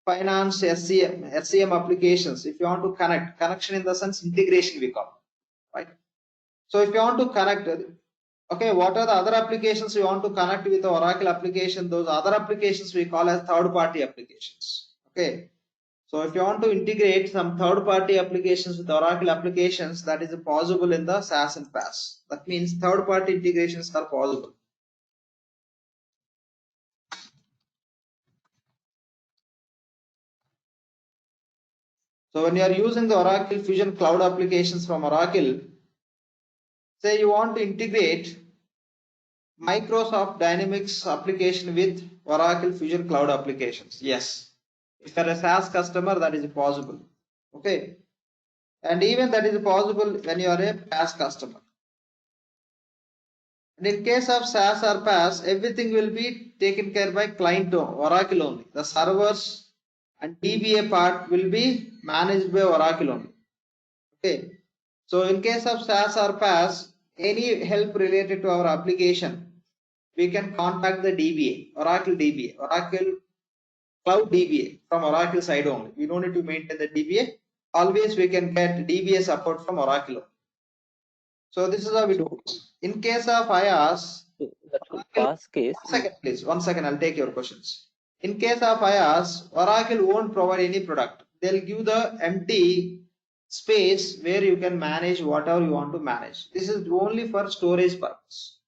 finance SCM applications, if you want to connection in the sense integration we call, right? So if you want to connect, okay, what are the other applications you want to connect with the Oracle application? Those other applications we call as third-party applications. Okay. So if you want to integrate some third-party applications with Oracle applications, that is possible in the SAS and PaaS. That means third-party integrations are possible. So when you are using the Oracle Fusion Cloud applications from Oracle, say you want to integrate Microsoft Dynamics application with Oracle Fusion Cloud applications. Yes. If you are a SaaS customer, that is possible. Okay. And even that is possible when you are a PaaS customer. And in case of SaaS or PaaS, everything will be taken care by client Oracle only. The servers and DBA part will be managed by Oracle only. Okay. So in case of SaaS or PaaS, any help related to our application, we can contact the DBA, Oracle DBA, Oracle Cloud DBA from Oracle side only. We don't need to maintain the DBA. Always we can get DBA support from Oracle. So this is how we do it. In case of IaaS, past case. 1 second please, 1 second, I'll take your questions. In case of IaaS, Oracle won't provide any product. They'll give the empty space where you can manage whatever you want to manage. This is only for storage purpose.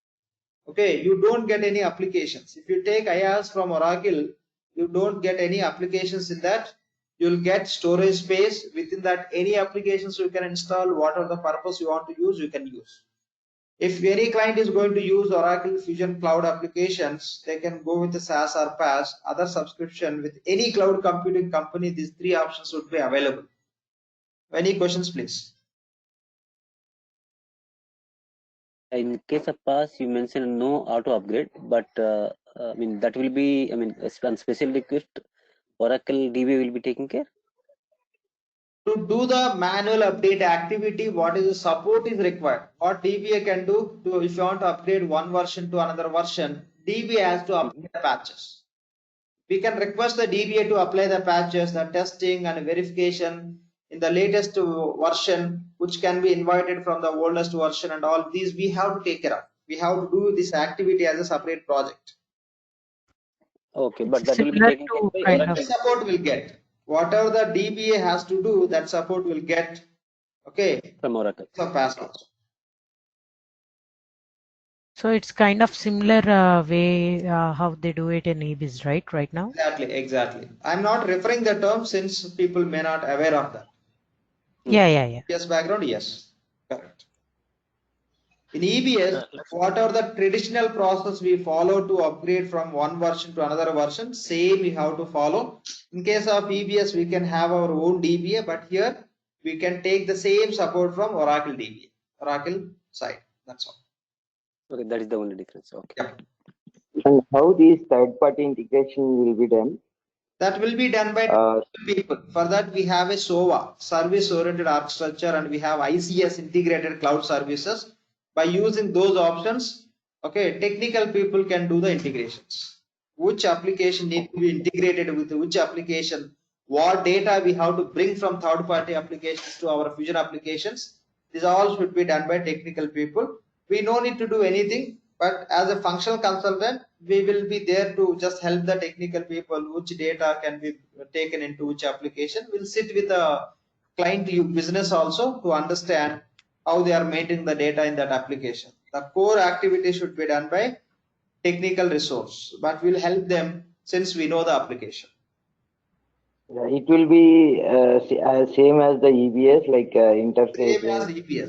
Okay, you don't get any applications. If you take IaaS from Oracle, you don't get any applications in that. You'll get storage space. Within that, any applications you can install, whatever the purpose you want to use, you can use. If any client is going to use Oracle Fusion Cloud applications, they can go with the SaaS or PaaS, other subscription with any cloud computing company. These three options would be available. Any questions, please? In case of past, you mentioned no auto upgrade, but I mean that will be, I mean, on special request, Oracle DB will be taking care. To do the manual update activity, what is the support is required? What DBA can do to, if you want to upgrade one version to another version, DBA has to apply the patches. We can request the DBA to apply the patches, the testing and verification in the latest version, which can be invited from the oldest version, and all these we have to take care of. We have to do this activity as a separate project. Okay, but that will be Similar taken to care by kind Oracle. of Support will get whatever the DBA has to do, that support will get. Okay, From Oracle. so PaaS also. so it's kind of similar way how they do it in EBIS, right now. Exactly. I'm not referring the term since people may not aware of that. Yeah. Yes, background, yes, correct. In EBS, whatever the traditional process we follow to upgrade from one version to another version, same we have to follow. In case of EBS, we can have our own DBA, but here we can take the same support from Oracle DBA, Oracle side. That's all. Okay, that is the only difference. Okay. Yep. And how these third-party integration will be done? That will be done by people. For that, we have a SOA, service-oriented architecture, and we have ICS, integrated cloud services. By using those options, okay, technical people can do the integrations. Which application needs to be integrated with which application, what data we have to bring from third-party applications to our Fusion applications. This all should be done by technical people. We no need to do anything, but as a functional consultant, we will be there to just help the technical people, which data can be taken into which application. We'll sit with the client business also to understand how they are maintaining the data in that application. The core activity should be done by technical resource, but we'll help them since we know the application. It will be same as the EBS, like interface.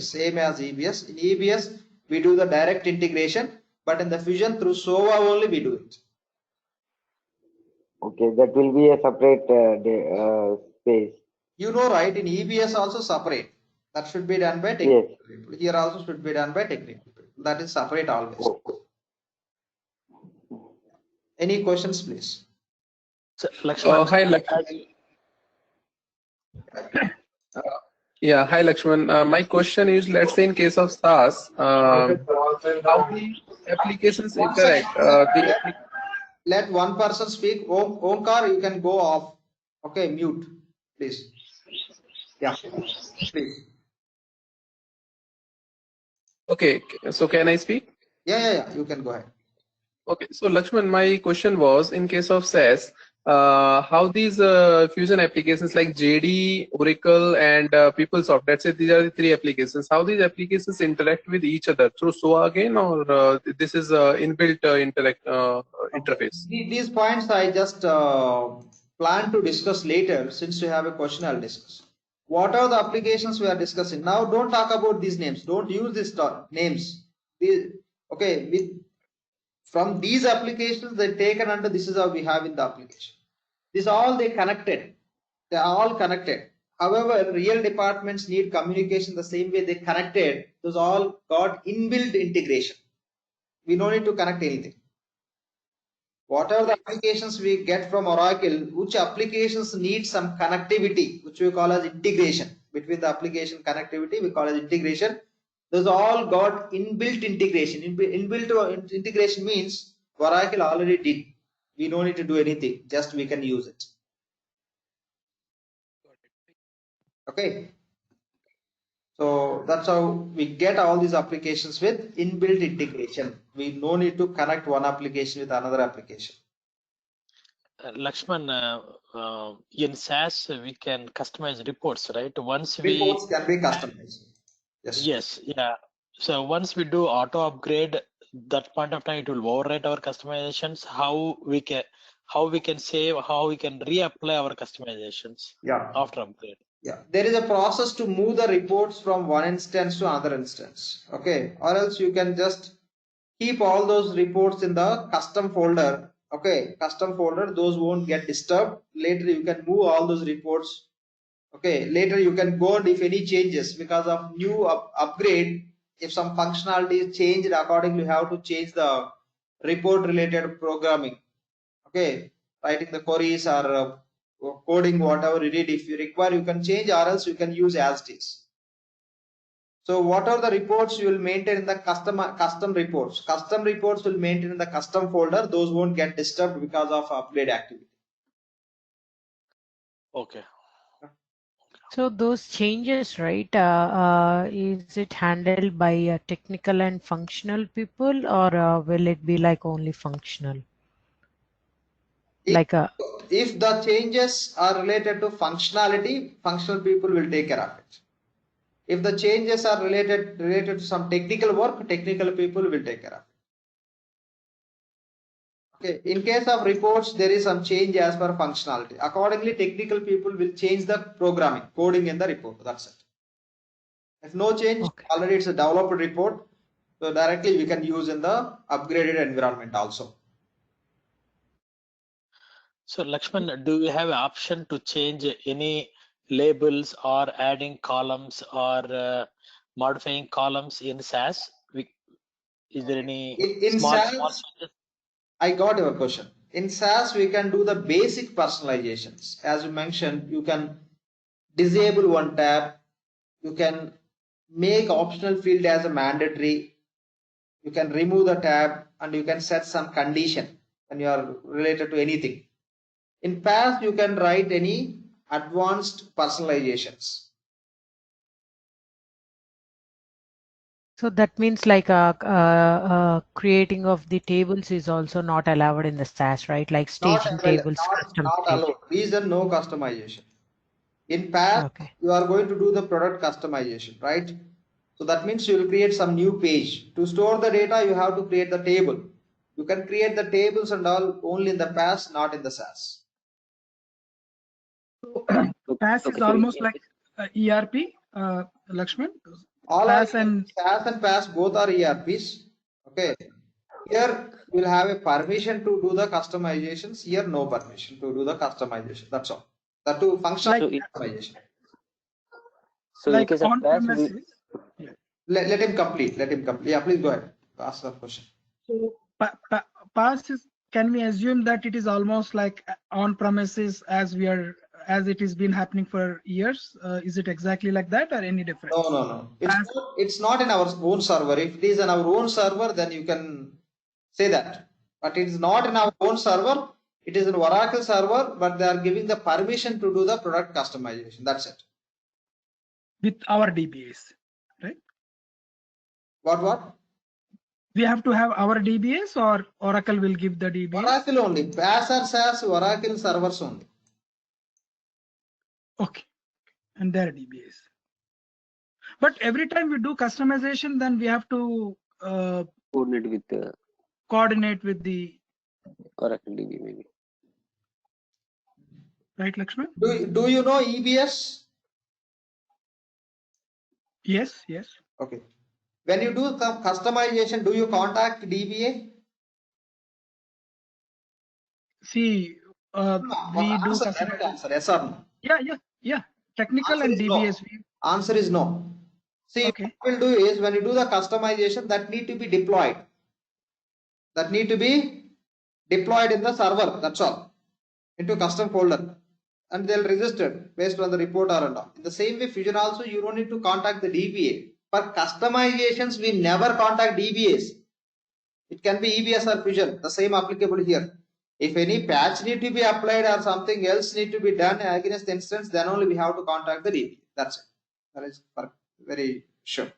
Same as EBS. In EBS, we do the direct integration, but in the Fusion through SOA only we do it. Okay, that will be a separate space. You know, right? In EBS also separate. That should be done by technical people. Here also should be done by technical people. That is separate always. Any questions, please? So, Lakshman, hi, Lakshman. Hi, Lakshman. My question is, let's say in case of SaaS, how the applications interact. Let one person speak. Omkar, you can go off. Okay, mute, please. Yeah, please. Okay, so can I speak? Yeah, you can go ahead. Okay, so Lakshman, my question was, in case of SAS, how these fusion applications like JD, Oracle, and PeopleSoft, let's say these are the three applications, how these applications interact with each other through SOA again, or this is inbuilt interface? These points I just plan to discuss later. Since you have a question, I'll discuss. What are the applications we are discussing? Now, don't talk about these names. Don't use these names. Okay, from these applications, they taken under this is how we have in the application. These all they connected. They are all connected. However, real departments need communication the same way they connected. Those all got inbuilt integration. We don't need to connect anything. What are the applications we get from Oracle? Which applications need some connectivity, which we call as integration between the application connectivity? We call as integration. Those all got inbuilt integration. Inbuilt integration means Oracle already did. We don't need to do anything. Just we can use it. Okay. So that's how we get all these applications with inbuilt integration. We no need to connect one application with another application. Lakshman, in SAS we can customize reports, right? Reports can be customized. Yes. Yeah. So once we do auto upgrade, that point of time it will overwrite our customizations. How we can save, how we can reapply our customizations after upgrade. Yeah, there is a process to move the reports from one instance to another instance. Okay, or else you can just keep all those reports in the custom folder. Okay, custom folder, those won't get disturbed. Later you can move all those reports. Okay, later you can go, and if any changes because of new upgrade, if some functionality is changed, accordingly you have to change the report related programming. Okay, writing the queries or coding, whatever you did, if you require you can change, or else you can use as it is. So what are the reports you will maintain in the custom reports? Custom reports will maintain in the custom folder. Those won't get disturbed because of upgrade activity. Okay. So those changes, right? Is it handled by technical and functional people, or will it be like only functional? If the changes are related to functionality, functional people will take care of it. If the changes are related to some technical work, technical people will take care of it. Okay. In case of reports, there is some change as per functionality. Accordingly, technical people will change the programming, coding in the report. That's it. If no change, already it's a developed report, so directly we can use in the upgraded environment also. So Lakshman, do we have an option to change any labels or adding columns or modifying columns in SAS? Is there any in small SAS, changes? I got your question. In SAS, we can do the basic personalizations. As you mentioned, you can disable one tab. You can make optional field as a mandatory. You can remove the tab, and you can set some condition when you are related to anything. In PAS, you can write any advanced personalizations. So that means like creating of the tables is also not allowed in the SAS, right? Like staging tables, custom not allowed. Reason, no customization. In PAS, you are going to do the product customization, right? So that means you will create some new page. To store the data, you have to create the table. You can create the tables and all only in the PAS, not in the SAS. PAS is almost like ERP, Lakshman. All SAS are SAS and PAS both are ERPs. Okay. Here we'll have a permission to do the customizations. Here no permission to do the customization. That's all. That to functional customization. So like in case of PAS, let him complete. Let him complete. Yeah, please go ahead. Ask the question. So PAS is, can we assume that it is almost like on premises as we are as it has been happening for years? Is it exactly like that or any different? No. It's not in our own server. If it is in our own server, then you can say that. But it is not in our own server. It is an Oracle server, but they are giving the permission to do the product customization. That's it. With our DBAs, right? What? We have to have our DBAs or Oracle will give the DBAs? Oracle only. PaaS or SaaS, Oracle servers only. Okay. And their DBAs. But every time we do customization, then we have to coordinate with the Oracle DB maybe. Right, Lakshman? Do you know EBS? Yes. Okay. When you do some customization, do you contact DBA? See, we do customization. Answer, yes or no? Yeah. Technical Answer and is DBAs. No. Answer is no. See, Okay. what we'll do is when you do the customization, that need to be deployed. That need to be deployed in the server. That's all. Into custom folder. And they'll register based on the report or and all. In the same way, Fusion also, you don't need to contact the DBA. For customizations, we never contact DBAs. It can be EBS or Fusion. The same applicable here. If any patch need to be applied or something else need to be done against the instance, then only we have to contact the DBA. That's it. That is very sure.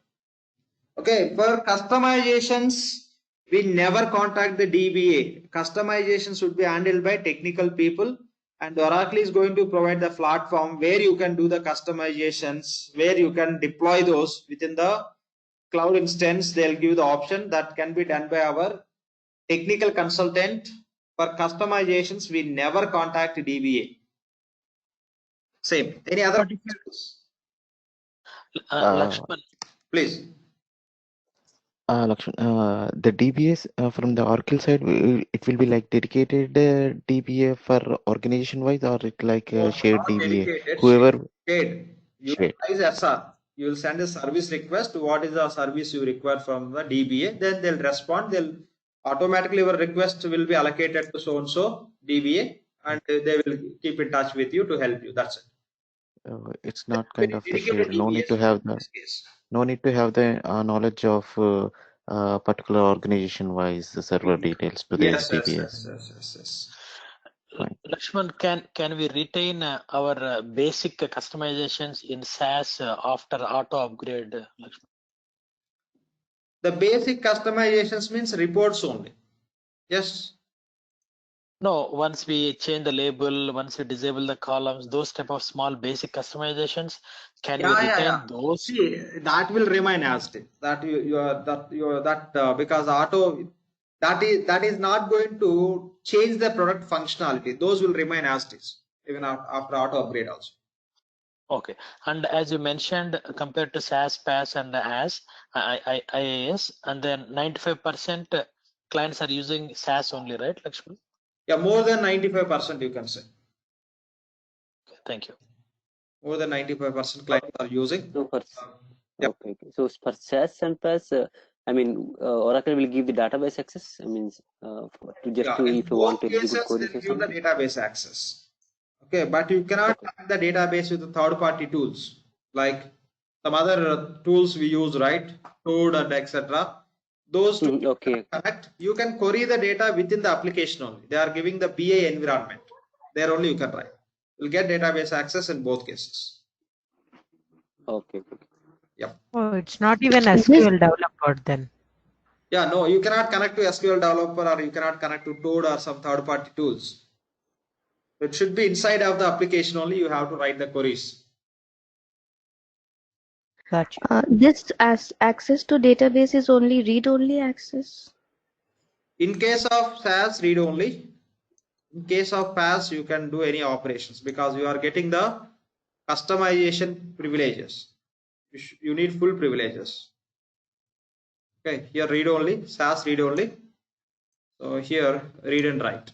Okay, for customizations, we never contact the DBA. Customizations should be handled by technical people, and Oracle is going to provide the platform where you can do the customizations, where you can deploy those within the cloud instance. They'll give the option that can be done by our technical consultant. For customizations, we never contact DBA. Same. Any other questions? Lakshman, please. Lakshman, the DBAs from the Oracle side, it will be like dedicated DBA for organization wise, or it like shared DBA? Dedicated, Whoever shared. You raise SR. You will send a service request. What is the service you require from the DBA? Then they'll respond. They'll automatically, your request will be allocated to so and so DBA, and they will keep in touch with you to help you. That's it. It's not kind of the shared. No need to have the knowledge of particular organization wise the server details to the DBAs. Yes. Lakshman, can we retain our basic customizations in SaaS after auto upgrade? Lakshman? The basic customizations means reports only. Yes. No, once we change the label, once we disable the columns, those type of small basic customizations, can we retain those? See, that will remain as it is. Because auto that is not going to change the product functionality. Those will remain as it is even after auto upgrade also. Okay, and as you mentioned, compared to SaaS, PaaS, and IaaS, and then 95% clients are using SaaS only, right, Lakshman? Yeah, more than 95% you can say. Okay, thank you. More than 95% clients are using. So for, okay. So for SaaS and PaaS, Oracle will give the database access. I mean, if you want to execute code, give the database access. Okay, but you cannot connect the database with the third-party tools like some other tools we use, right? Code and etc. Those two connect. You can query the data within the application only. They are giving the BA environment. There only you can write. You'll get database access in both cases. Okay. Yeah. Oh, it's not even SQL developer then. Yeah, no, you cannot connect to SQL developer, or you cannot connect to Toad or some third-party tools. It should be inside of the application only. You have to write the queries. Gotcha. This access to database is only read-only access? In case of SaaS, read-only. In case of PaaS, you can do any operations because you are getting the customization privileges. You need full privileges. Okay, here read-only, SaaS read-only. So here read and write.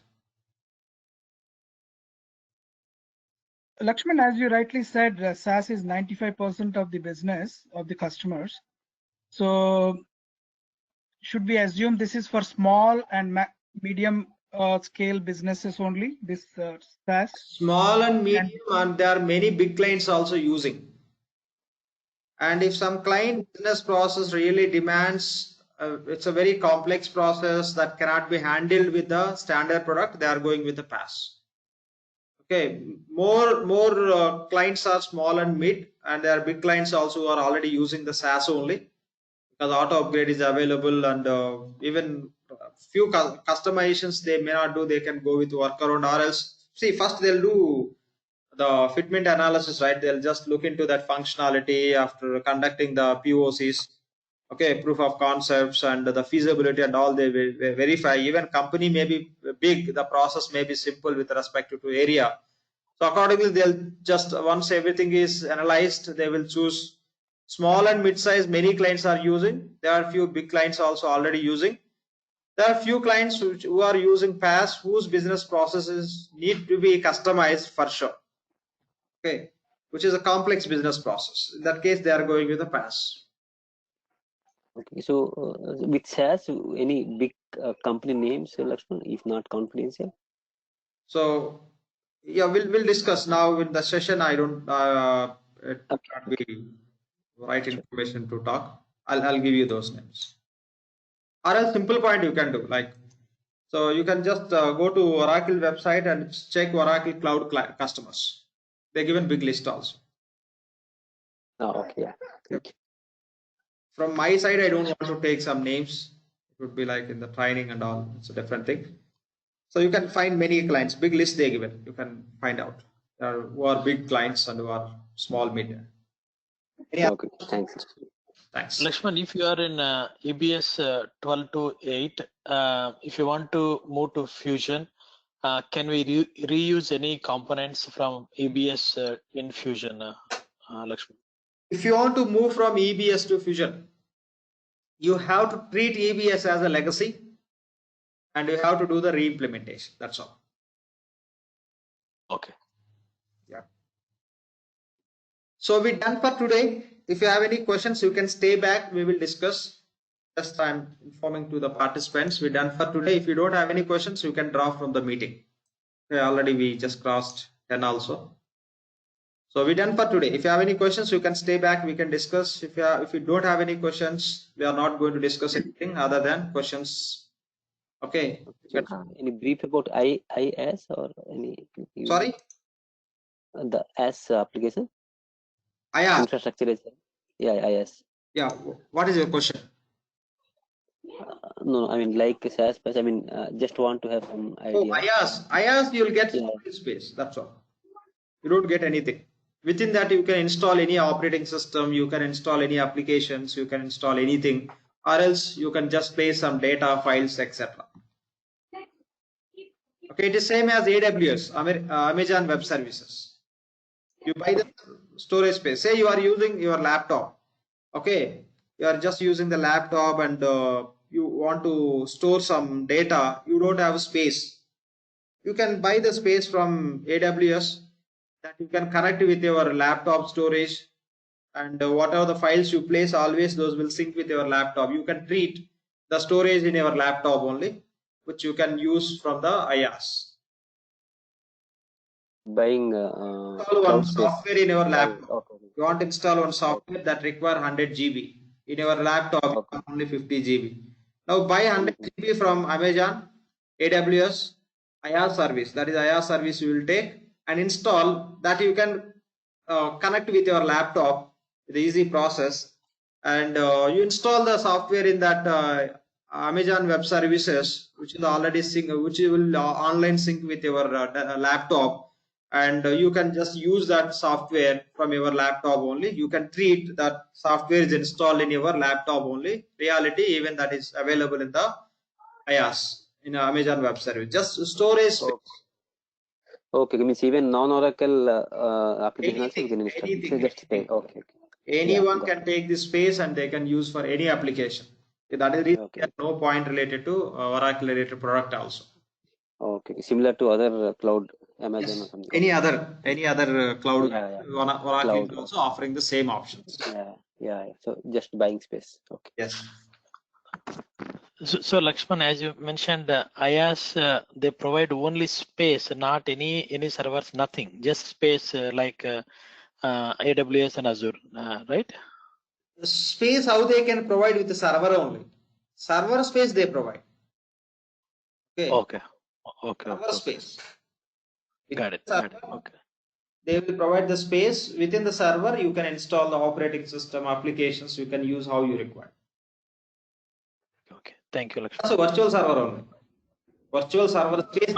Lakshman, as you rightly said, SaaS is 95% of the business of the customers. So should we assume this is for small and medium scale businesses only, this SaaS? Small and medium, and there are many big clients also using. And if some client business process really demands, it's a very complex process that cannot be handled with the standard product, they are going with the PaaS. Okay, more clients are small and mid, and there are big clients also who are already using the SaaS only, because auto upgrade is available, and even few customizations they may not do, they can go with workaround, or else see first they'll do the fitment analysis, right? They'll just look into that functionality after conducting the POCs, okay, proof of concepts and the feasibility and all. They will verify. Even company may be big, the process may be simple with respect to area. So accordingly, they'll just, once everything is analyzed, they will choose small and mid-size. Many clients are using. There are few big clients also already using. There are few clients who are using PaaS, whose business processes need to be customized for sure. Okay, which is a complex business process. In that case, they are going with a PaaS. Okay, so with SaaS, any big company names, Lakshman, if not confidential? So yeah, we'll discuss now in the session. I don't it can't be right information to talk. I'll give you those names. Or a simple point you can do, like, so you can just go to Oracle website and check Oracle Cloud customers. They're given big list also. Oh, okay, yeah. Thank you. From my side, I don't want to take some names. It would be like in the training and all. It's a different thing. So you can find many clients, big list they given. You can find out who are big clients and who are small, mid. Okay, thanks. Thanks. Lakshman, if you are in EBS 12 to 8, if you want to move to Fusion, can we reuse any components from EBS in Fusion, Lakshman? If you want to move from EBS to Fusion, you have to treat EBS as a legacy and you have to do the re-implementation. That's all. Okay. Yeah. So we're done for today. If you have any questions, you can stay back. We will discuss. Just I'm informing to the participants. We're done for today. If you don't have any questions, you can draw from the meeting. Okay, already we just crossed 10 also. So we're done for today. If you have any questions, you can stay back. We can discuss. If you don't have any questions, we are not going to discuss anything other than questions. Okay. So, any brief about IIS or any? Sorry? The S application? IIS. Infrastructure as well. Yeah, IIS. Yeah. What is your question? No, I mean like SaaS, I mean just want to have some idea. Oh, IIS, you'll get space. That's all. You don't get anything. Within that, you can install any operating system, you can install any applications, you can install anything, or else you can just place some data, files, etc. Okay, it is same as AWS, Amazon Web Services. You buy the storage space. Say you are using your laptop. Okay, you are just using the laptop and you want to store some data. You don't have space. You can buy the space from AWS. That you can connect with your laptop storage, and whatever the files you place, always those will sync with your laptop. You can treat the storage in your laptop only, which you can use from the IaaS. Buying install one software in your laptop. Okay. You want to install one software that require 100 GB. In your laptop, only 50 GB. Now buy 100 GB from Amazon, AWS, IaaS service. That is IaaS service you will take and install that. You can connect with your laptop with the easy process, and you install the software in that Amazon Web Services, which is already which will online sync with your laptop, and you can just use that software from your laptop only. You can treat that software is installed in your laptop only. Reality, even that is available in the IaaS in Amazon Web Service. Just storage space. Okay, means even non-Oracle applications you can install. Anything. Just pay. Okay. Anyone can take this space and they can use for any application. That is really no point related to Oracle related product also. Okay, similar to other cloud, Amazon or something. Any other cloud, Oracle cloud. is also offering the same options. Yeah. So just buying space. Okay. Yes. So Lakshman, as you mentioned, IaaS they provide only space, not any servers, nothing, just space like AWS and Azure, right? The space how they can provide with the server only. Server space they provide. Okay. Server space. Got it. Server, Okay. they will provide the space within the server. You can install the operating system applications. You can use how you require. Okay. Thank you, Lakshman. That's a virtual server only. Virtual server space.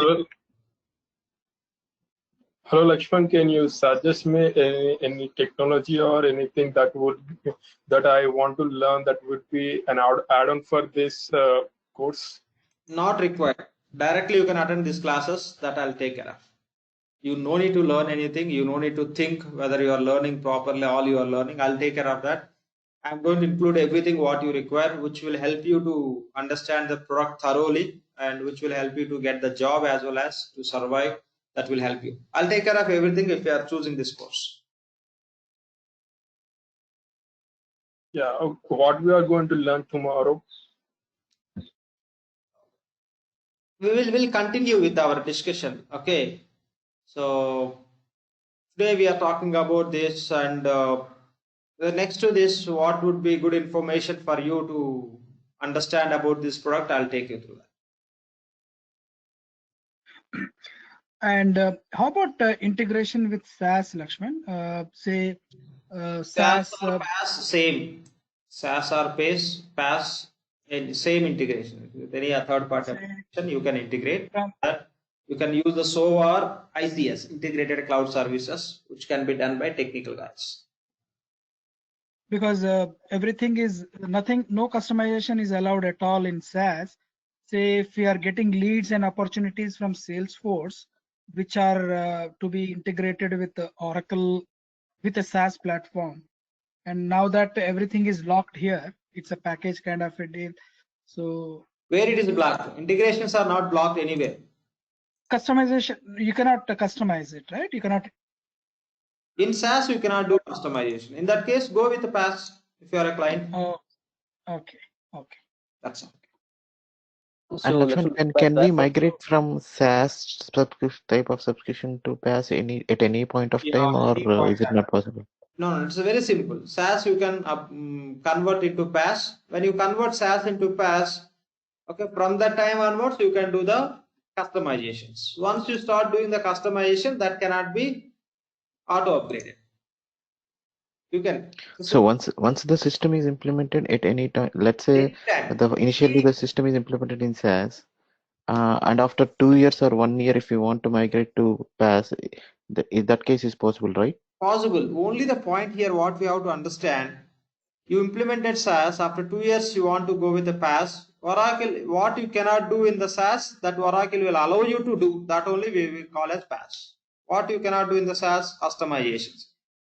Hello, Lakshman. Can you suggest me any technology or anything that I want to learn that would be an add-on for this course? Not required. Directly you can attend these classes that I'll take care of. You no need to learn anything. You no need to think whether you are learning properly. All you are learning, I'll take care of that. I'm going to include everything what you require, which will help you to understand the product thoroughly and which will help you to get the job as well as to survive. That will help you. I'll take care of everything if you are choosing this course. Yeah, what we are going to learn tomorrow? We'll continue with our discussion. Okay. So today we are talking about this, and next to this, what would be good information for you to understand about this product? I'll take you through that. And how about integration with SaaS, Lakshman? Say SaaS or PaaS, same. SaaS or PaaS, and same integration. With any third party application, you can integrate. You can use the SO or ICS, Integrated Cloud Services, which can be done by technical guys. Because everything is no customization is allowed at all in SaaS. Say if we are getting leads and opportunities from Salesforce, which are to be integrated with the Oracle, with a SaaS platform. And now that everything is locked here, it's a package kind of a deal. So where it is blocked, integrations are not blocked anywhere. Customization, you cannot customize it, right? You cannot. In SaaS, you cannot do customization. In that case, go with the PaaS if you are a client. Oh, okay. That's all. And Lakshman, can we migrate from SaaS type of subscription to PaaS at any point of time, or is it not possible? No, it's very simple. SaaS you can convert into PaaS. When you convert SaaS into PaaS, okay, from that time onwards you can do the customizations. Once you start doing the customization, that cannot be auto upgraded. You can. So once the system is implemented at any time, let's say initially the system is implemented in SaaS, and after 2 years or 1 year, if you want to migrate to PaaS, that case is possible, right? Possible. Only the point here, what we have to understand, you implemented SaaS, after 2 years you want to go with the PaaS. Oracle, what you cannot do in the SaaS, that Oracle will allow you to do, that only we will call as PaaS. What you cannot do in the SaaS, customizations.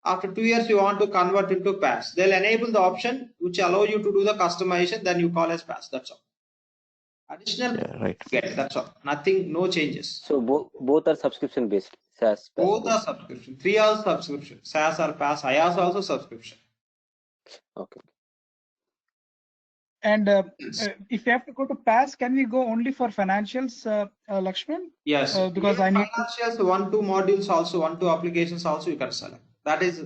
After 2 years you want to convert into PaaS. They'll enable the option which allow you to do the customization, then you call as PaaS. That's all. Additional, right. That's all. Nothing, no changes. So both are subscription based. SaaS. Both are subscription. 3 are subscription. SaaS or PaaS. IaaS also subscription. Okay. And if you have to go to PaaS, can we go only for financials, Lakshman? Yes. Because I need financials, 1-2 modules also, 1-2 applications also you can select. That is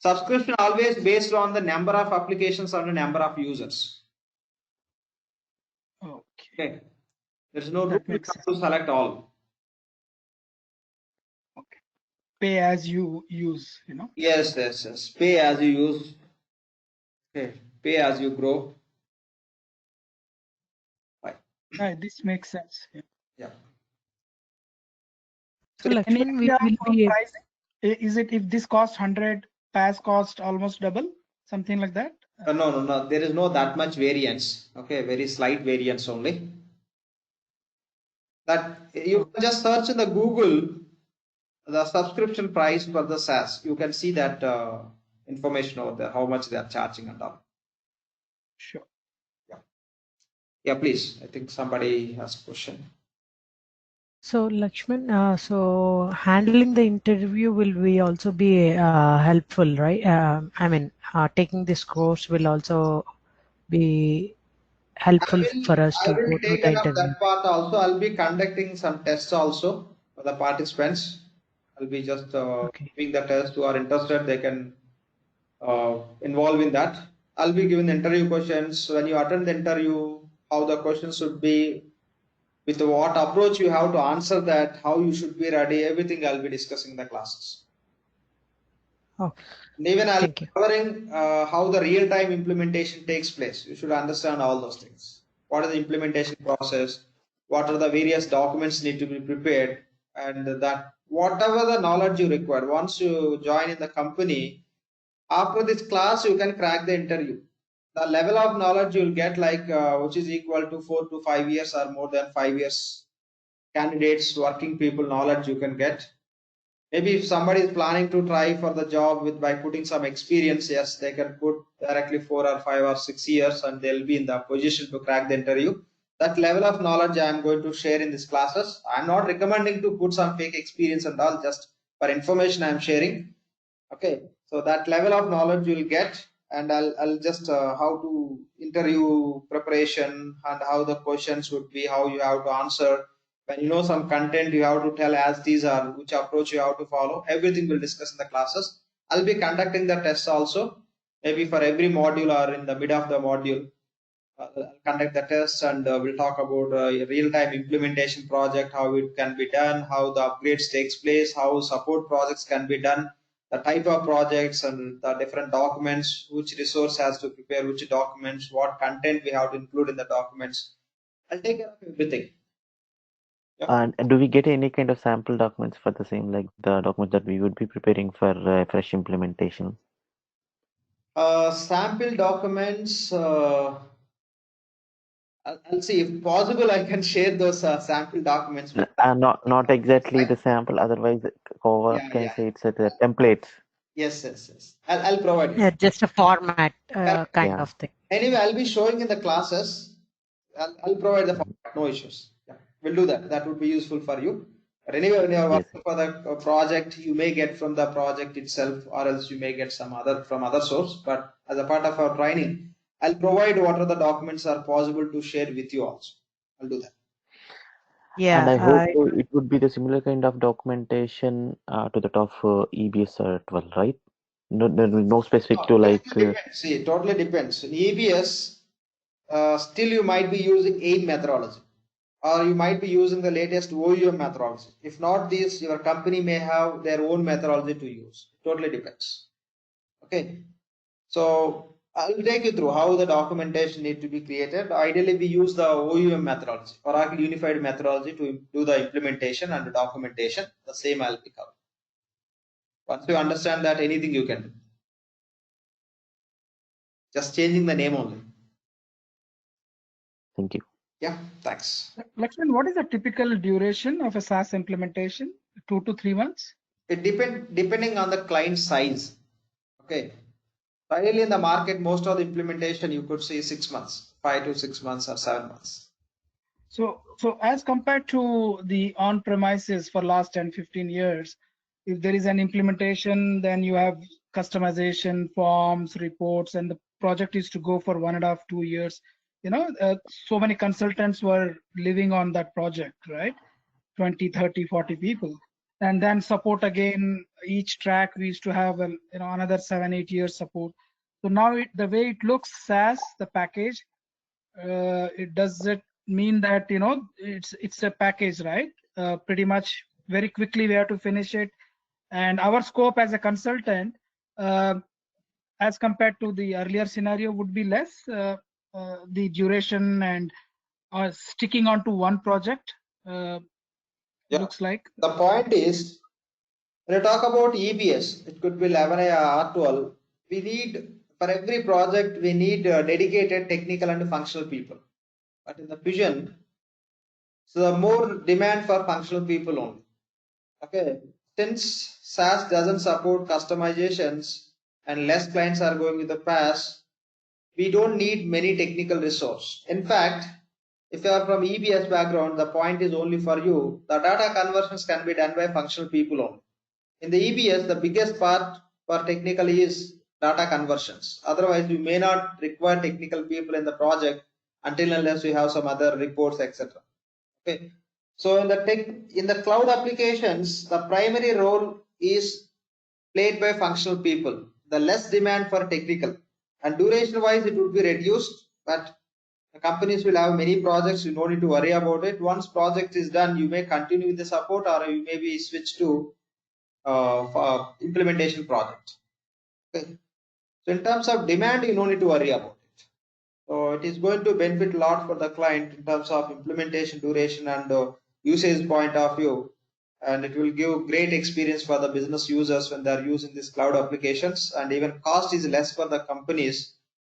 subscription always based on the number of applications and the number of users. Okay. There's no rule to select all. Okay. Pay as you use, you know. Yes. Pay as you use. Okay. Pay as you grow. Right. This makes sense. Yeah. So Lakshman, we will be pricing. Is it if this costs 100, PaaS cost almost double, something like that? No. There is no that much variance. Okay, very slight variance only. That you can just search in the Google the subscription price for the SaaS. You can see that information over there, how much they are charging and all. Sure. Yeah, please. I think somebody has a question. So Lakshman, so handling the interview will also be helpful, right? I mean, taking this course will also be helpful for us I to will go through take the care of interview. that part also. I'll be conducting some tests also for the participants. I'll be just Okay. giving the test who are interested. They can involve in that. I'll be giving interview questions. When you attend the interview, how the questions should be, with what approach you have to answer that, how you should be ready, everything I'll be discussing in the classes. Okay. And even I'll be Thank you. covering how the real-time implementation takes place. You should understand all those things. What is the implementation process? What are the various documents need to be prepared? And that whatever the knowledge you require, once you join in the company, after this class, you can crack the interview. The level of knowledge you'll get, like which is equal to 4 to 5 years or more than 5 years candidates, working people knowledge you can get. Maybe if somebody is planning to try for the job with by putting some experience, yes, they can put directly 4 or 5 or 6 years and they'll be in the position to crack the interview. That level of knowledge I am going to share in these classes. I'm not recommending to put some fake experience and all, just for information I'm sharing. Okay, so that level of knowledge you'll get, and I'll just how to interview preparation and how the questions would be, how you have to answer. When you know some content, you have to tell as these are, which approach you have to follow. Everything we'll discuss in the classes. I'll be conducting the tests also, maybe for every module or in the mid of the module. I'll conduct the tests and we'll talk about a real-time implementation project, how it can be done, how the upgrades takes place, how support projects can be done, the type of projects and the different documents, which resource has to prepare which documents, what content we have to include in the documents. I'll take care of everything. Yeah. And do we get any kind of sample documents for the same, like the documents that we would be preparing for fresh implementation? Sample documents, I'll see if possible I can share those sample documents with Not exactly the sample, otherwise, yeah, can I yeah. say it's a templates? Yes. I'll provide it. Yeah, just a format kind Yeah. of thing. Anyway, I'll be showing in the classes. I'll provide the format, no issues. Yeah, we'll do that. That would be useful for you. But anyway, when you're Yes. working for the project, you may get from the project itself, or else you may get some other from other source. But as a part of our training, I'll provide what are the documents are possible to share with you also. I'll do that. And I Yeah, hope it would be the similar kind of documentation to that of EBS as well, right? No specific to like. See, it totally depends. In EBS, still you might be using AIM methodology, or you might be using the latest OUM methodology. If not this, your company may have their own methodology to use. It totally depends. Okay, so I'll take you through how the documentation need to be created. Ideally, we use the OUM methodology, Oracle Unified Methodology, to do the implementation and the documentation. The same I'll pick up. Once you understand that, anything you can do. Just changing the name only. Thank you. Yeah, thanks. Lakshman, what is the typical duration of a SaaS implementation? 2 to 3 months? It depending on the client size. Okay. Finally, in the market, most of the implementation you could see 6 months, 5 to 6 months or 7 months. So as compared to the on-premises for last 10, 15 years, if there is an implementation, then you have customization, forms, reports, and the project is to go for 1.5, 2 years. So many consultants were living on that project, right? 20, 30, 40 people. And then support again, each track we used to have another 7, 8 years support. So now the way it looks, SaaS, the package, it does it mean that it's a package, right? Pretty much very quickly we have to finish it, and our scope as a consultant as compared to the earlier scenario would be less, the duration and sticking on to one project looks like. The point is, when you talk about EBS, it could be 11A or 12. We need, for every project, we need dedicated technical and functional people. But in the Fusion, so the more demand for functional people only. Okay, since SaaS doesn't support customizations and less clients are going with the PaaS, we don't need many technical resource. In fact, if you are from EBS background, the point is only for you. The data conversions can be done by functional people only. In the EBS, the biggest part for technically is data conversions. Otherwise, we may not require technical people in the project until unless you have some other reports, etc. Okay. So in the cloud applications, the primary role is played by functional people. The less demand for technical, and duration wise it would be reduced, but the companies will have many projects. You don't need to worry about it. Once project is done, you may continue with the support, or you may be switched to implementation project. Okay. So in terms of demand, you don't need to worry about it. So it is going to benefit a lot for the client in terms of implementation duration and usage point of view, and it will give great experience for the business users when they are using these cloud applications, and even cost is less for the companies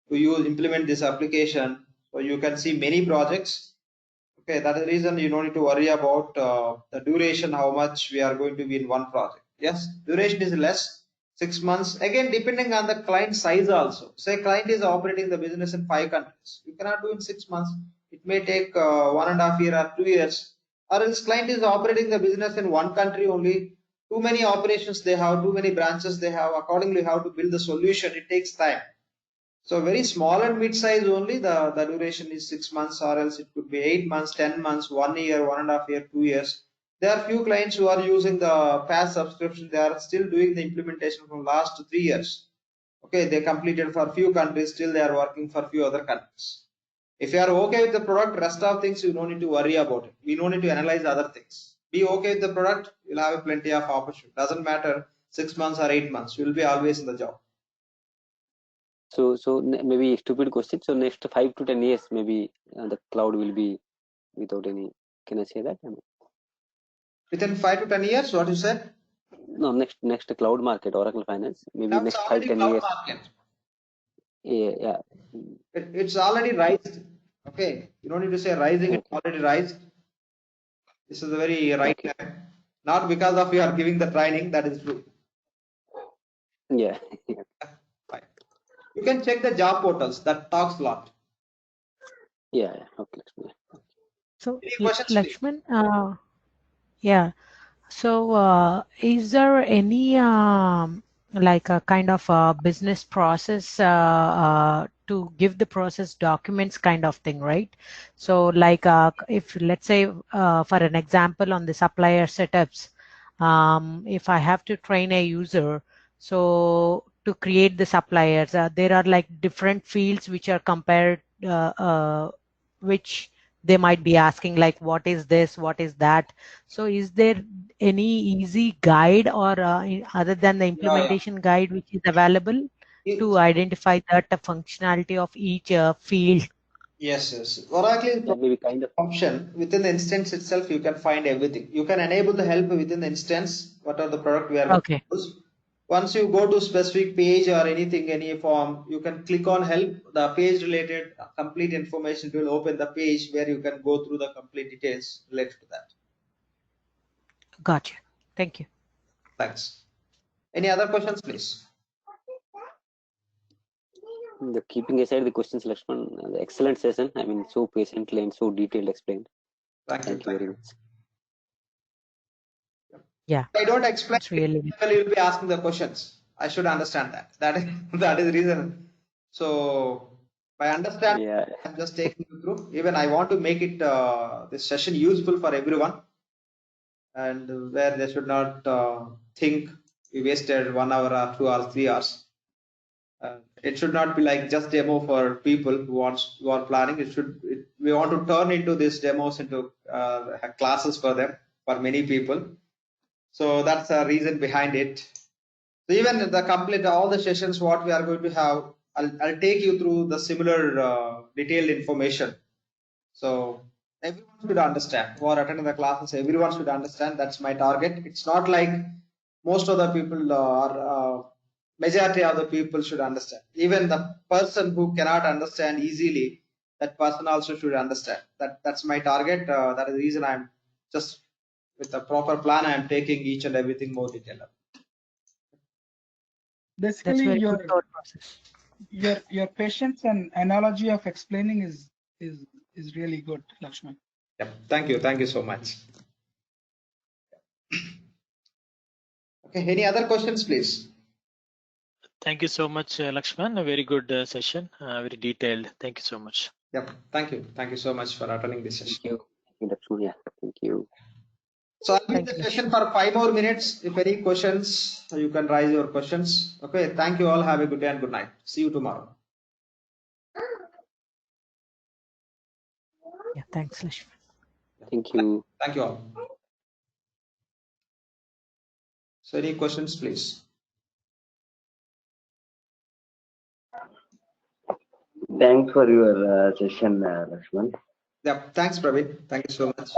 to implement this application. So you can see many projects. Okay, that is the reason you don't need to worry about the duration, how much we are going to be in one project. Yes, duration is less, 6 months. Again, depending on the client size also. Say client is operating the business in 5 countries. You cannot do in 6 months. It may take 1.5 years or 2 years. Or else client is operating the business in one country only. Too many operations they have, too many branches they have. Accordingly, how to build the solution, it takes time. So very small and mid-size only, the duration is 6 months, or else it could be 8 months, 10 months, 1 year, 1.5 years, 2 years. There are few clients who are using the past subscription. They are still doing the implementation from last 3 years. Okay, they completed for few countries, still they are working for few other countries. If you are okay with the product, rest of things you don't need to worry about it. We don't need to analyze other things. Be okay with the product, you'll have plenty of opportunity. Doesn't matter 6 months or 8 months, you'll be always in the job. So maybe a stupid question. So next 5 to 10 years, maybe the cloud will be without any. Can I say that? Within 5 to 10 years, what you said? No, next cloud market, Oracle Finance. Maybe That's next 5 already 10 cloud years. market. Yeah. It's already rised. Okay, you don't need to say rising. Okay. It's already rised. This is a very right time. Not because of you are giving the training. That is true. Yeah. Fine. You can check the job portals. That talks a lot. Yeah. Okay. So, Any questions, please? Lakshman, yeah. So, is there any like a kind of business process to give the process documents kind of thing, right? So, like if let's say for an example on the supplier setups, if I have to train a user, so to create the suppliers, there are like different fields which are compared, which they might be asking like what is this, what is that. So is there any easy guide or other than the implementation guide which is available to identify that the functionality of each field? Yes. Oracle is maybe kind of option within the instance itself. You can find everything. You can enable the help within the instance. What are the product we are going to use? Once you go to specific page or anything, any form, you can click on help. The page related complete information will open the page where you can go through the complete details related to that. Gotcha. Thank you. Thanks. Any other questions, please? The keeping aside the questions, Lakshman, the excellent session. I mean, so patiently and so detailed explained. Thank you very much. Yeah. I don't explain. Really. You will be asking the questions. I should understand that. That is the reason. So by understanding, I'm just taking you through. Even I want to make it this session useful for everyone, and where they should not think we wasted 1 hour or 2 hours, 3 hours. It should not be like just demo for people who are planning. We want to turn into these demos into classes for them, for many people. So that's the reason behind it. So even all the sessions what we are going to have, I'll take you through the similar detailed information. So everyone should understand who are attending the classes. Everyone should understand. That's my target. It's not like most of the people are. Majority of the people should understand. Even the person who cannot understand easily, that person also should understand. That's my target. That is the reason I'm just with a proper plan. I'm taking each and everything more detailed. Basically, your patience and analogy of explaining is really good, Lakshman. Yeah, thank you so much. Okay, any other questions, please? Thank you so much, Lakshman. A very good session, very detailed. Thank you so much. Yep. Thank you. Thank you so much for attending this session. Thank you, Lakshman. Yeah, thank you. So I'll leave Thank the you, session for 5 more minutes. If any questions, you can raise your questions. Okay. Thank you all. Have a good day and good night. See you tomorrow. Yeah, thanks, Lishman. Thank you. Thank you all. So any questions, please? Thanks for your session, Lakshman. Yeah. Thanks, Praveen. Thank you so much.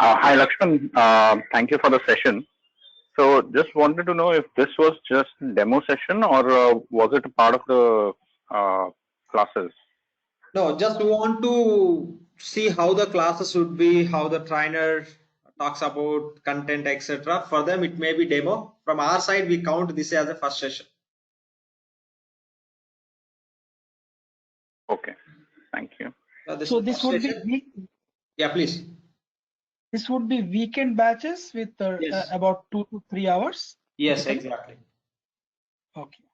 Hi, Lakshman. Thank you for the session. So just wanted to know if this was just a demo session or was it a part of the classes? No, just want to see how the classes would be, how the trainer talks about content, etc. For them, it may be demo. From our side, we count this as a first session. Okay, thank you. So this would be yeah, please. This would be weekend batches with Yes. about 2 to 3 hours. Yes, typically? exactly. Okay.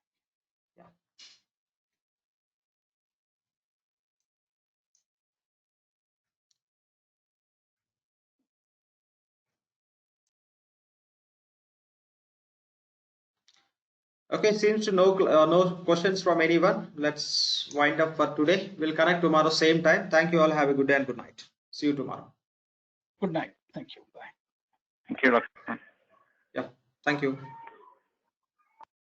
Okay, seems to no questions from anyone. Let's wind up for today. We'll connect tomorrow same time. Thank you all. Have a good day and good night. See you tomorrow. Good night. Thank you. Bye. Thank you, Lakshman. Yeah. Thank you.